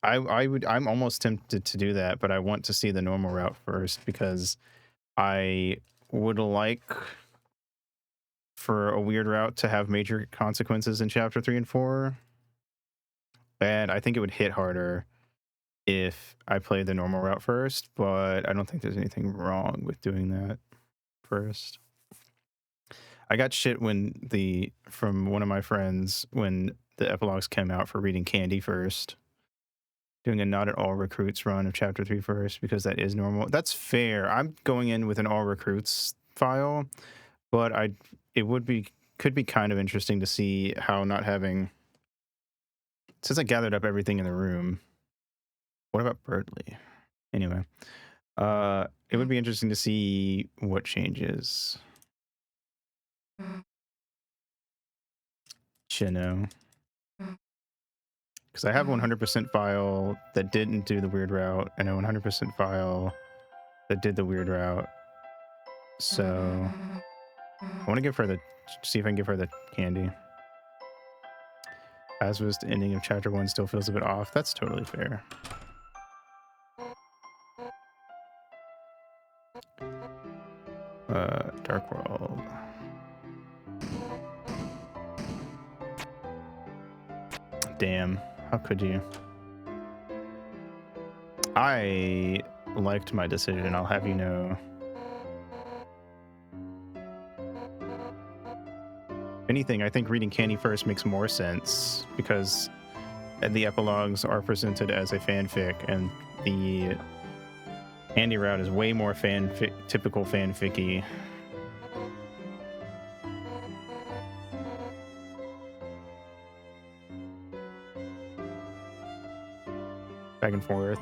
I'm almost tempted to do that, but I want to see the normal route first because I would like for a Weird Route to have major consequences in Chapter 3 and 4. And I think it would hit harder if I play the normal route first, but I don't think there's anything wrong with doing that first. I got shit from one of my friends when the epilogues came out for reading Candy first. Doing a not at all recruits run of chapter 3 first because that is normal. That's fair. I'm going in with an all recruits file, but could be kind of interesting to see how not having, since I gathered up everything in the room. What about Birdly? Anyway, it would be interesting to see what changes. You know, because I have 100% file that didn't do the weird route and a 100% file that did the weird route. So I want to give her see if I can give her the candy. As was the ending of chapter 1 still feels a bit off. That's totally fair. Dark World. Damn, how could you? I liked my decision, I'll have you know. If anything, I think reading Candy first makes more sense because the epilogues are presented as a fanfic and the Candy route is way more typical fanficky. Back and forth.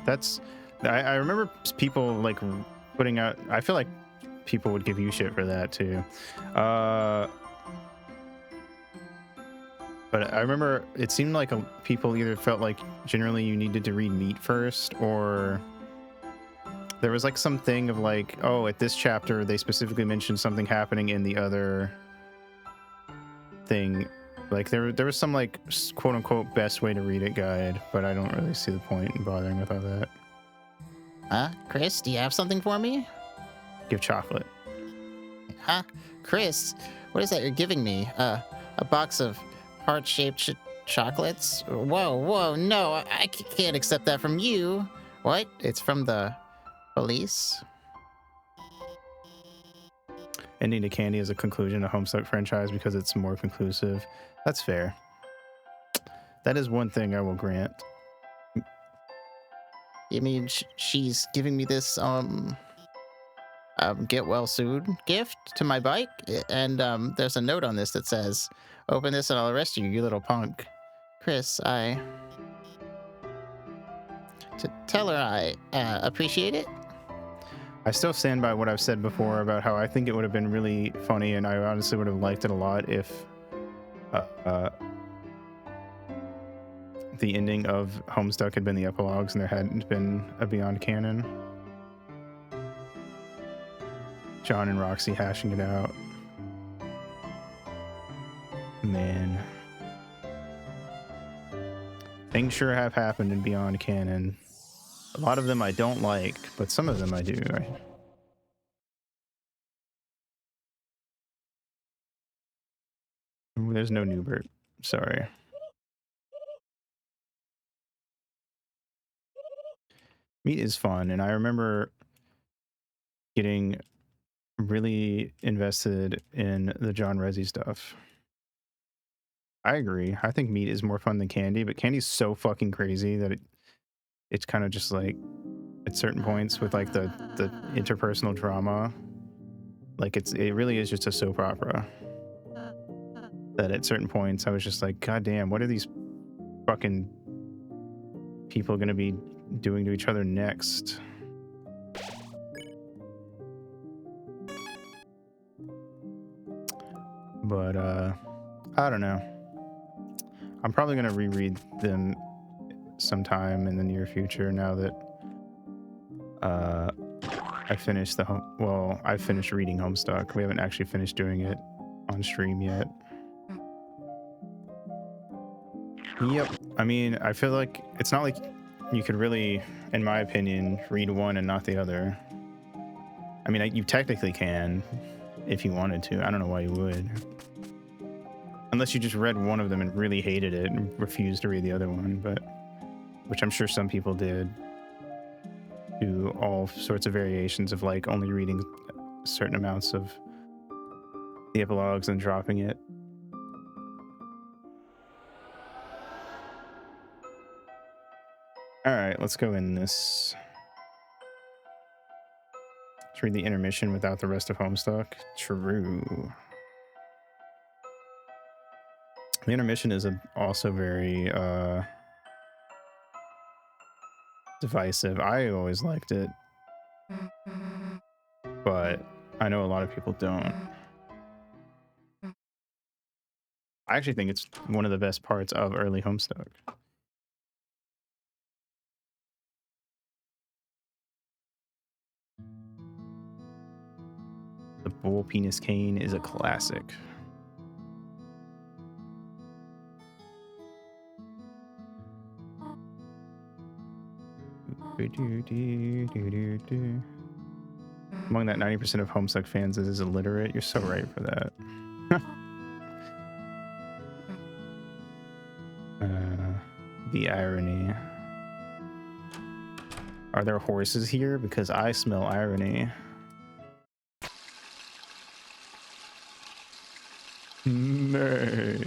I remember people like putting out, I feel like people would give you shit for that too. But I remember it seemed like people either felt like generally you needed to read Meat first, or there was like some thing of like, oh, at this chapter they specifically mentioned something happening in the other thing. Like there was some like quote unquote best way to read it guide, but I don't really see the point in bothering with all that. Chris, do you have something for me? Give chocolate. Huh? Chris, what is that you're giving me? A box of heart-shaped chocolates? Whoa, no, I can't accept that from you. What? It's from the police? Ending to Candy is a conclusion to Homestuck franchise because it's more conclusive. That's fair. That is one thing I will grant. You mean she's giving me this, get well soon gift to my bike, and there's a note on this that says, "Open this and I'll arrest you, you little punk." Chris, tell her I appreciate it. I still stand by what I've said before about how I think it would have been really funny, and I honestly would have liked it a lot if the ending of Homestuck had been the epilogues and there hadn't been a Beyond Canon. John and Roxy hashing it out. Man. Things sure have happened in Beyond Canon. A lot of them I don't like, but some of them I do. There's no Newbert. Sorry. Meat is fun, and I remember getting really invested in the John Resi stuff. I agree. I think Meat is more fun than Candy, but Candy's so fucking crazy that it's kind of just like at certain points with like the interpersonal drama, like it really is just a soap opera. That at certain points I was just like, God damn, what are these fucking people gonna be doing to each other next? But I don't know. I'm probably gonna reread them sometime in the near future now that I finished I finished reading Homestuck. We haven't actually finished doing it on stream yet. Yep. I mean, I feel like it's not like you could really, in my opinion, read one and not the other. I mean, you technically can if you wanted to. I don't know why you would. Unless you just read one of them and really hated it and refused to read the other one, but which I'm sure some people did. Do all sorts of variations of like only reading certain amounts of the epilogues and dropping it. All right, let's go in this. Let's read the intermission without the rest of Homestuck. True. The intermission is also very divisive. I always liked it, but I know a lot of people don't. I actually think it's one of the best parts of early Homestuck. The Bull Penis Cane is a classic. Among that 90% of Homestuck fans is illiterate. You're so right for that. The irony. Are there horses here? Because I smell irony. No.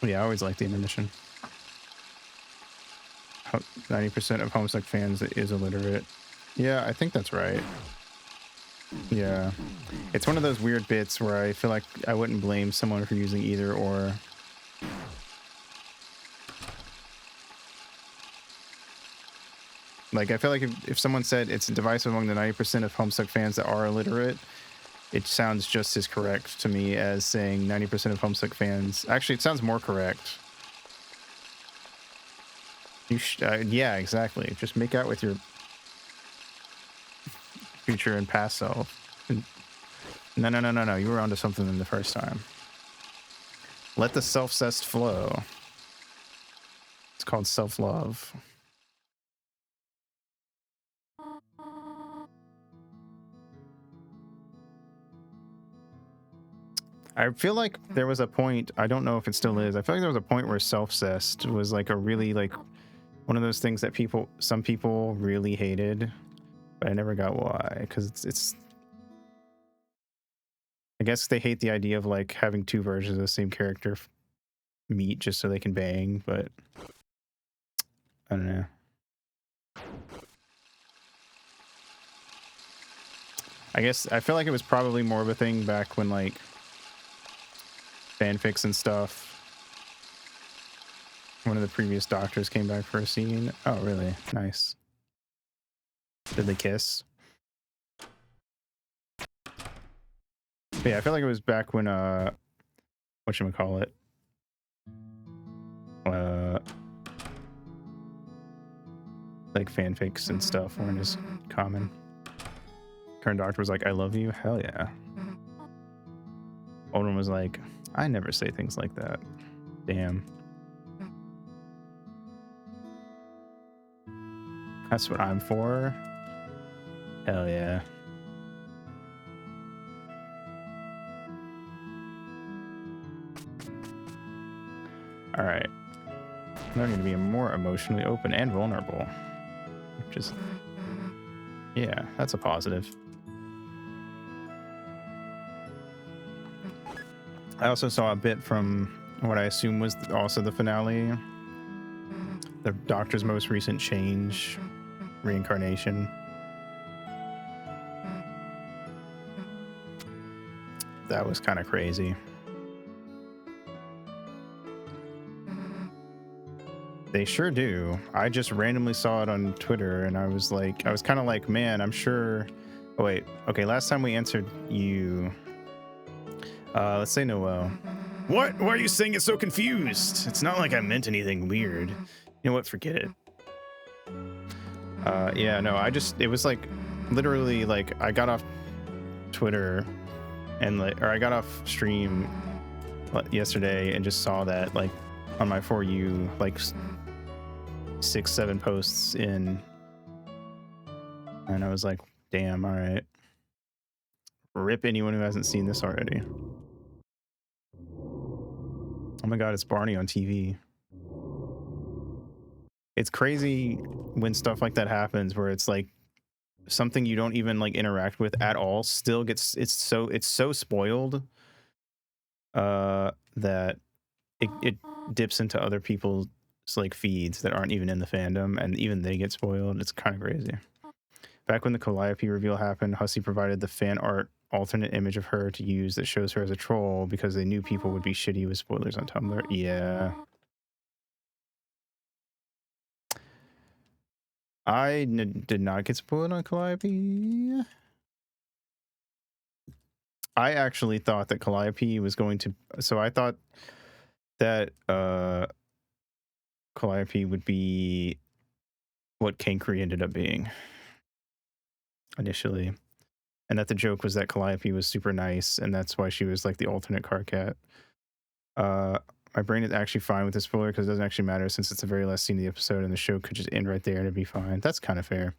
Yeah, I always like the intermission. 90% of Homestuck fans is illiterate. Yeah, I think that's right. Yeah. It's one of those weird bits where I feel like I wouldn't blame someone for using either or. Like, I feel like if someone said it's divisive among the 90% of Homestuck fans that are illiterate, it sounds just as correct to me as saying 90% of Homestuck fans. Actually, it sounds more correct. Yeah, exactly. Just make out with your future and past self. No. You were onto something in the first time. Let the self-cessed flow. It's called self-love. I feel like there was a point, I don't know if it still is, I feel like there was a point where self-cessed was like a really like one of those things that some people really hated, but I never got why, because it's I guess they hate the idea of like having two versions of the same character meet just so they can bang, but I don't know. I guess I feel like it was probably more of a thing back when like fanfics and stuff. One of the previous doctors came back for a scene. Oh, really? Nice. Did they kiss? But yeah, I feel like it was back when whatchamacallit? Like fanfics and stuff weren't as common. Current doctor was like, I love you. Hell yeah. Old one was like, I never say things like that. Damn. That's what I'm for. Hell yeah. All right. Now I'm going to be more emotionally open and vulnerable. Just, yeah, that's a positive. I also saw a bit from what I assume was also the finale. The Doctor's most recent change, reincarnation. That was kind of crazy. They sure do. I just randomly saw it on Twitter and I was kind of like, man, I'm sure. Oh, wait. Okay, last time we answered you. Let's say Noel. What? Why are you saying it so confused? It's not like I meant anything weird. You know what? Forget it. Yeah, no, it was like literally like I got off Twitter and I got off stream yesterday and just saw that like on my For You, like 6-7 posts in, and I was like, damn, all right. Rip anyone who hasn't seen this already. Oh my god, it's Barney on TV. It's crazy when stuff like that happens where it's like something you don't even like interact with at all still gets it's so spoiled that it dips into other people's like feeds that aren't even in the fandom, and even they get spoiled. It's kind of crazy. Back when the Calliope reveal happened, Hussey provided the fan art alternate image of her to use that shows her as a troll because they knew people would be shitty with spoilers on Tumblr. Yeah. I did not get spoiled on Calliope. I actually thought that Calliope was going to... So I thought that Calliope would be what Kankri ended up being initially. And that the joke was that Calliope was super nice, and that's why she was like the alternate Karkat. My brain is actually fine with this spoiler because it doesn't actually matter since it's the very last scene of the episode and the show could just end right there and it'd be fine. That's kind of fair.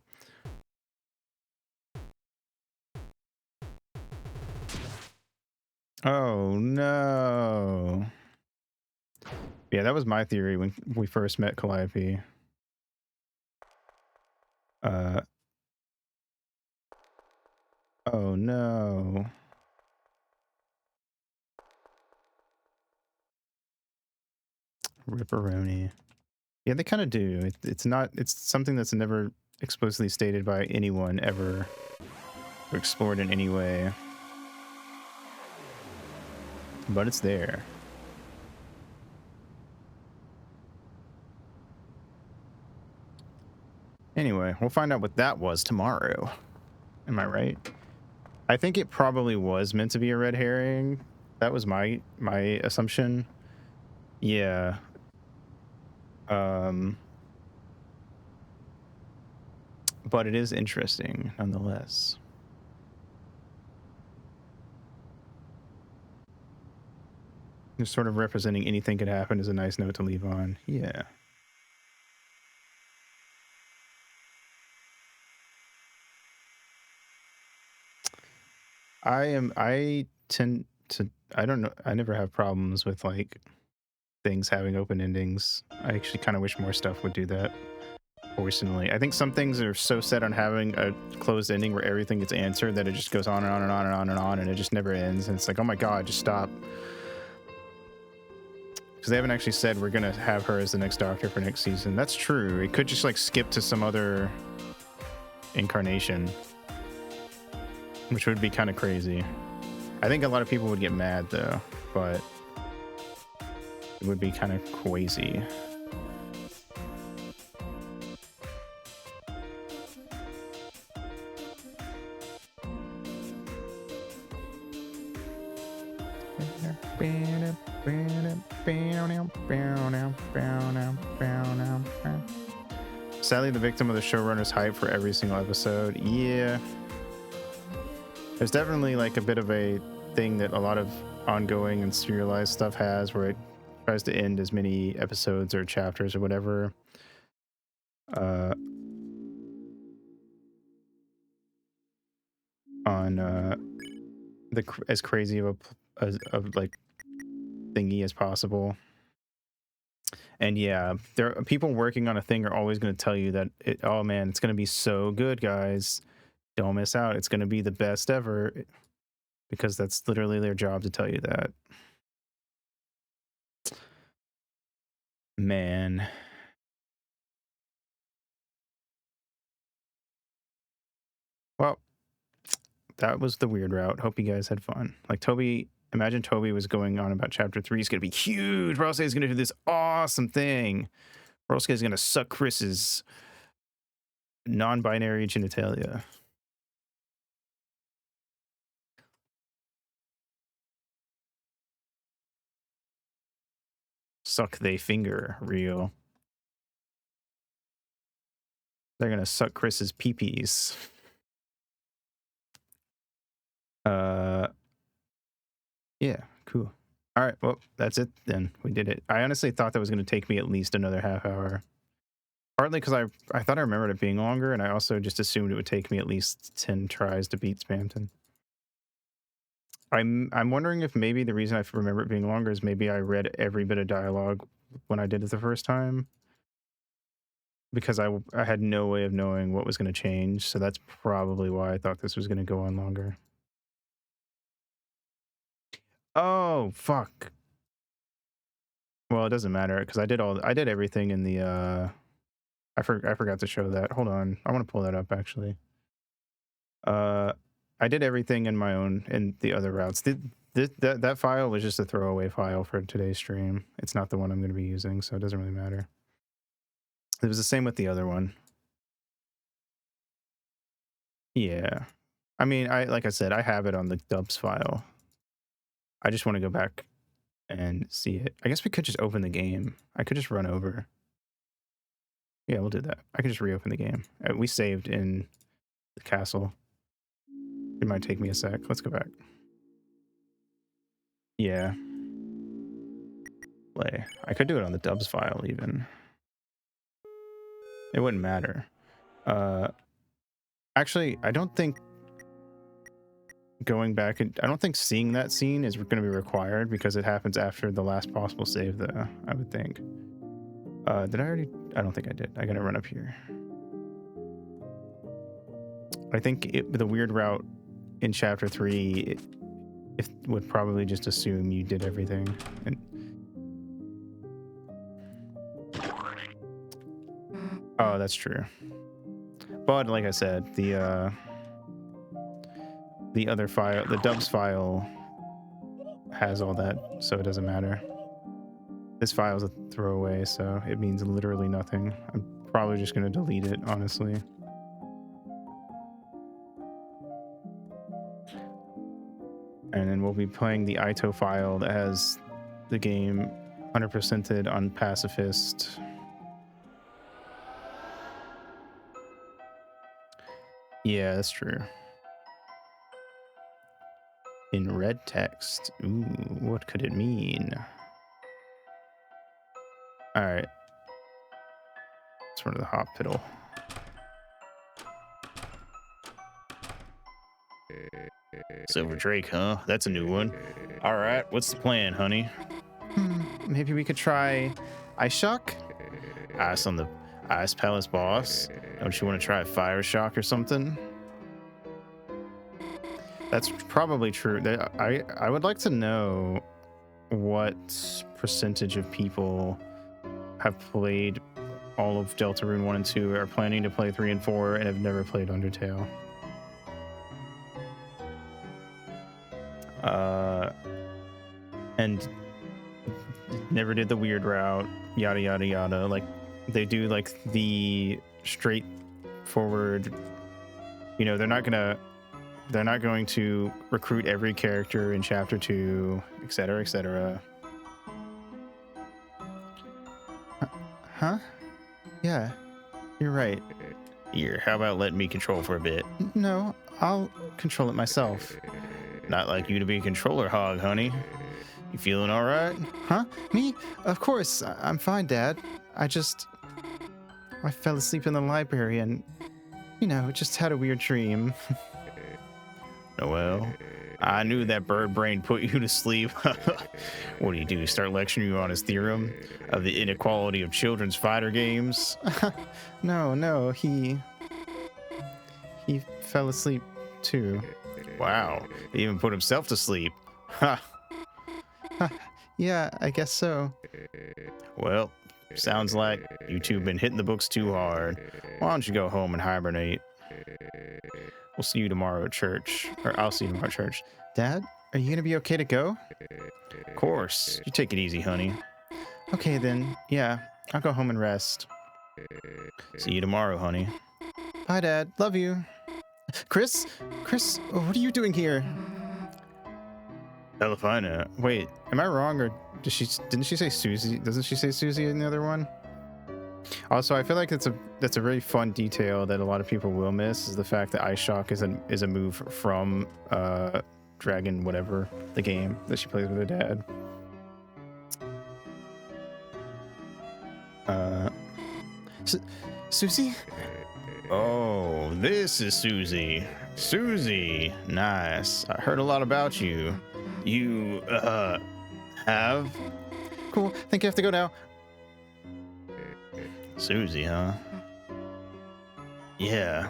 Oh no. Yeah, that was my theory when we first met Calliope. Oh no. Ripperoni. Yeah, they kind of do. It's something that's never explicitly stated by anyone ever or explored in any way. But it's there. Anyway, we'll find out what that was tomorrow. Am I right? I think it probably was meant to be a red herring. That was my assumption. Yeah. But it is interesting nonetheless. Just sort of representing anything could happen is a nice note to leave on. Yeah. I tend to, I don't know, I never have problems with like things having open endings. I actually kind of wish more stuff would do that. Personally, I think some things are so set on having a closed ending where everything gets answered that it just goes on and on and on and on and on and it just never ends. And it's like, oh my god, just stop. Because they haven't actually said we're gonna have her as the next Doctor for next season. That's true. It could just like skip to some other incarnation. which would be kind of crazy. I think a lot of people would get mad though, but it would be kind of crazy. Sadly, the victim of the showrunner's hype for every single episode. Yeah. There's definitely like a bit of a thing that a lot of ongoing and serialized stuff has, where it tries to end as many episodes or chapters or whatever. On as crazy of like thingy as possible. And yeah, there are people working on a thing are always going to tell you that oh man, it's going to be so good, guys. Don't miss out. It's going to be the best ever, because that's literally their job to tell you that. Man. Well, that was the weird route. Hope you guys had fun. Like Toby, imagine Toby was going on about chapter 3 is going to be huge. Rose is going to do this awesome thing. Rose is going to suck Chris's non-binary genitalia. Suck they finger real. They're going to suck Chris's pee-pees. Yeah, cool. All right, well, that's it then. We did it. I honestly thought that was going to take me at least another half hour. Partly because I thought I remembered it being longer, and I also just assumed it would take me at least 10 tries to beat Spamton. I'm wondering if maybe the reason I remember it being longer is maybe I read every bit of dialogue when I did it the first time, because I had no way of knowing what was going to change, so that's probably why I thought this was going to go on longer. Oh, fuck. Well, it doesn't matter because I did everything in the I forgot to show that. Hold on. I want to pull that up actually. I did everything in my own in the other routes. That file was just a throwaway file for today's stream. It's not the one I'm going to be using, so it doesn't really matter. It was the same with the other one. Yeah. I mean, like I said, I have it on the dubs file. I just want to go back and see it. I guess we could just open the game. I could just run over. Yeah, we'll do that. I can just reopen the game. We saved in the castle. It might take me a sec. Let's go back. Yeah. Play. I could do it on the dubs file even. It wouldn't matter. Actually, I don't think going back and I don't think seeing that scene is going to be required because it happens after the last possible save though, I would think. Did I already? I don't think I did. I gotta run up here. I think the weird route in chapter 3 it would probably just assume you did everything. And oh, that's true. But like I said, the other file, the dubs file, has all that, so it doesn't matter. This file is a throwaway, so it means literally nothing. I'm probably just going to delete it, honestly. And then we'll be playing the Ito file that has the game 100%ed on pacifist. Yeah, that's true. In red text. Ooh, what could it mean? All right. Let's run to the hospital. Silver Drake, huh? That's a new one. All right, what's the plan, honey? Maybe we could try Ice Shock? Ice on the Ice Palace boss. Don't you want to try Fire Shock or something? That's probably true. I would like to know what percentage of people have played all of Deltarune 1 and 2, are planning to play 3 and 4, and have never played Undertale. And never did the weird route, yada yada yada. Like they do like the straightforward, you know, they're not going to recruit every character in chapter 2, etc., etc. Huh? Yeah, you're right. Here, how about letting me control for a bit? No, I'll control it myself. Not like you to be a controller hog, honey. You feeling all right? Huh? Me? Of course. I'm fine, Dad. I fell asleep in the library and, you know, just had a weird dream. Well, I knew that bird brain put you to sleep. What do? Start lecturing you on his theorem of the inequality of children's fighter games? No, he fell asleep too. Wow, he even put himself to sleep. Ha. Yeah, I guess so. Well, sounds like you two been hitting the books too hard. Why don't you go home and hibernate? We'll see you tomorrow at church. Or I'll see you tomorrow at church. Dad, are you gonna be okay to go? Of course. You take it easy, honey. Okay then, yeah, I'll go home and rest. See you tomorrow, honey. Bye, Dad. Love you. Chris, what are you doing here? Hell if I know. Wait, am I wrong, or didn't she say Susie? Doesn't she say Susie in the other one? Also, I feel like that's a very fun detail that a lot of people will miss, is the fact that Ice Shock is a move from Dragon whatever, the game that she plays with her dad. Susie? Oh, this is Susie. Susie, nice. I heard a lot about you. You have? Cool. Think you have to go now. Susie, huh? Yeah.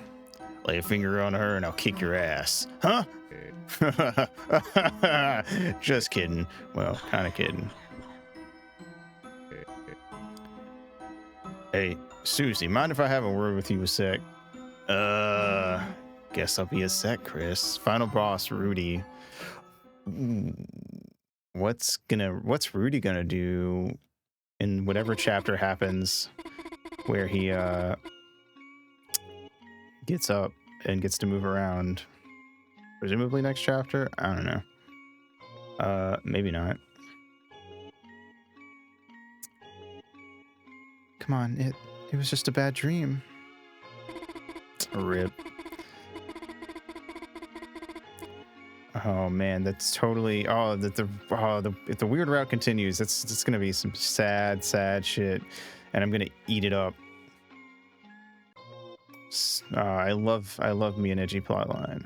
Lay a finger on her and I'll kick your ass. Huh? Just kidding. Well, kind of kidding. Hey, Susie, mind if I have a word with you a sec? Guess I'll be a sec, Chris. Final boss, Rudy. What's Rudy gonna do in whatever chapter happens where he gets up and gets to move around? Presumably next chapter? I don't know. Maybe not. Come on, it was just a bad dream. Rip. Oh man, that's totally. If the weird route continues, it's gonna be some sad shit, and I'm gonna eat it up. I love me an edgy plotline.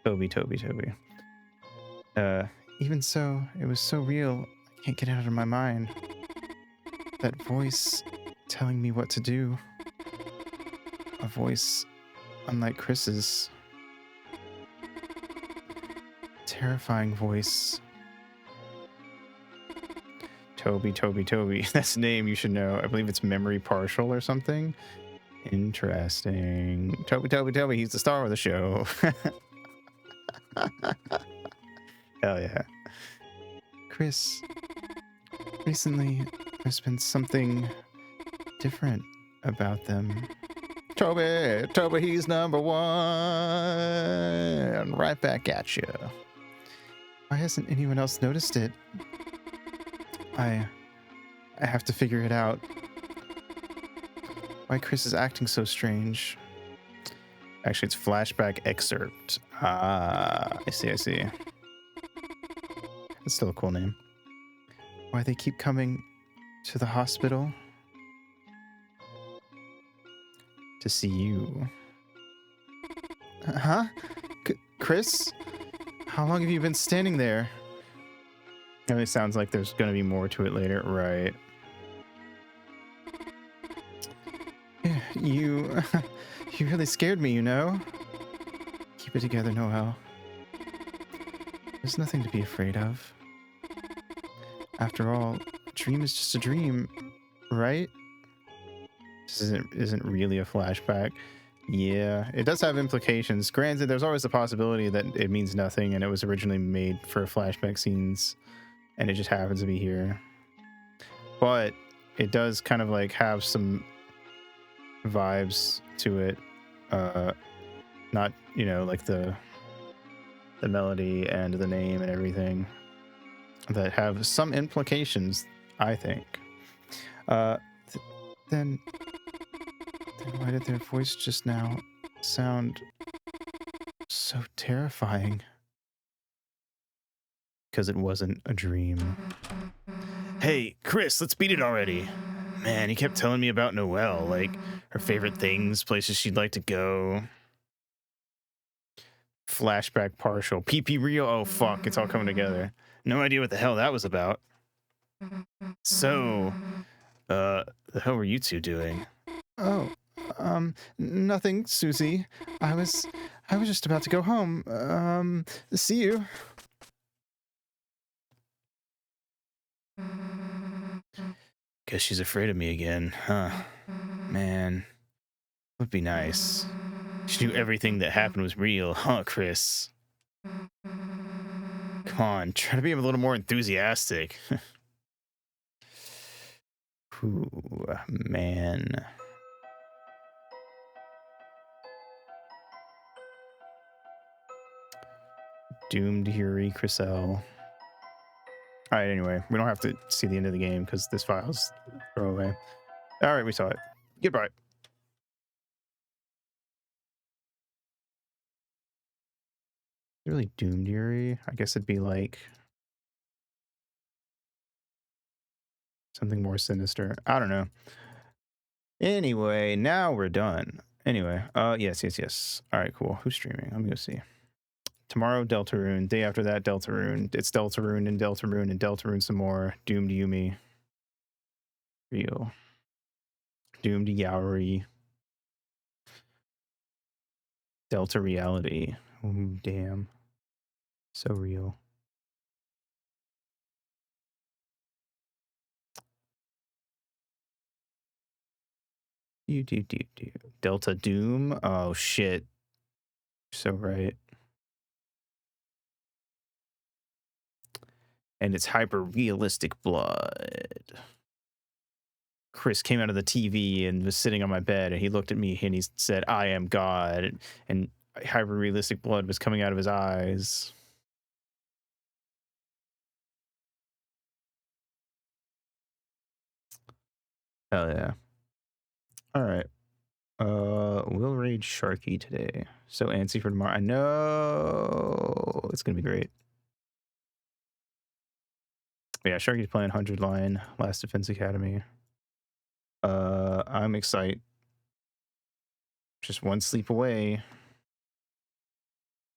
Toby. Even so, it was so real. I can't get it out of my mind. That voice telling me what to do. A voice unlike Chris's. Terrifying voice. Toby. That's a name you should know. I believe it's Memory Partial or something. Interesting. Toby. He's the star of the show. Hell yeah. Chris, recently there's been something different about them. Toby, he's number one. Right back at you. Why hasn't anyone else noticed it? I have to figure it out. Why Chris is acting so strange. Actually, it's flashback excerpt. I see. That's still a cool name. Why they keep coming to the hospital to see you. Huh? Chris? How long have you been standing there? It really sounds like there's going to be more to it later. Right. You really scared me, you know? Keep it together, Noel. There's nothing to be afraid of. After all, a dream is just a dream, right? This isn't really a flashback. Yeah, it does have implications. Granted, there's always the possibility that it means nothing and it was originally made for flashback scenes and it just happens to be here. But it does kind of like have some vibes to it. Not, you know, like the melody and the name and everything that have some implications, I think. Then why did their voice just now sound so terrifying? Because it wasn't a dream. Hey, Chris, let's beat it already. Man, he kept telling me about Noelle, like her favorite things, places she'd like to go. Flashback partial. PP Rio. Oh, fuck. It's all coming together. No idea what the hell that was about. So, the hell were you two doing? Oh, nothing, Susie. I was just about to go home. See you. Guess she's afraid of me again, huh? Man, would be nice. She knew everything that happened was real, huh, Chris? Come on, try to be a little more enthusiastic. Ooh, man. Doomed Yuri Crisell. All right, anyway, we don't have to see the end of the game because this file's throwaway. All right, we saw it. Goodbye. Really Doomed Yuri? I guess it'd be like something more sinister. I don't know. Anyway, now we're done. Anyway, yes. All right, cool. Who's streaming? Let me go see. Tomorrow, Deltarune. Day after that, Deltarune. It's Deltarune and Deltarune and Deltarune some more. Doomed Yumi. Real. Doomed Yaori. Delta Reality. Ooh, damn. So real. Do. Delta Doom. Oh shit. So right. And it's hyper realistic blood. Chris came out of the TV and was sitting on my bed, and he looked at me and he said, "I am God." And hyper realistic blood was coming out of his eyes. Hell yeah. All right. We'll raid Sharky today. So antsy for tomorrow. I know it's gonna be great. But yeah, Sharky's playing 100 line, Last Defense Academy. I'm excited. Just one sleep away.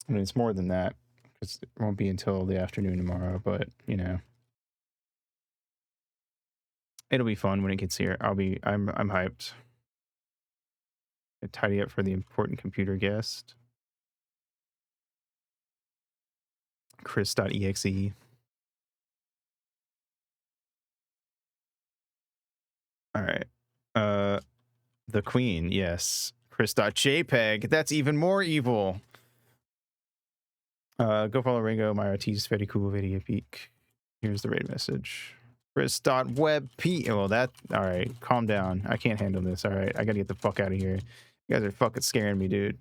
I mean, it's more than that because it won't be until the afternoon tomorrow. But you know, it'll be fun when it gets here. I'm hyped. Tidy up for the important computer guest. Chris.exe. All right. The Queen, yes. Chris.jpg. That's even more evil. Go follow Ringo. My artiste very cool video peak. Here's the raid message. Chris.webp. Well, that. All right. Calm down. I can't handle this. All right. I gotta get the fuck out of here. You guys are fucking scaring me, dude.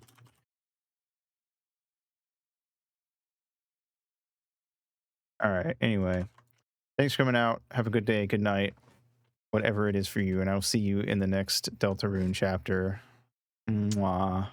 All right. Anyway, thanks for coming out. Have a good day. Good night. Whatever it is for you. And I'll see you in the next Deltarune chapter. Mwah.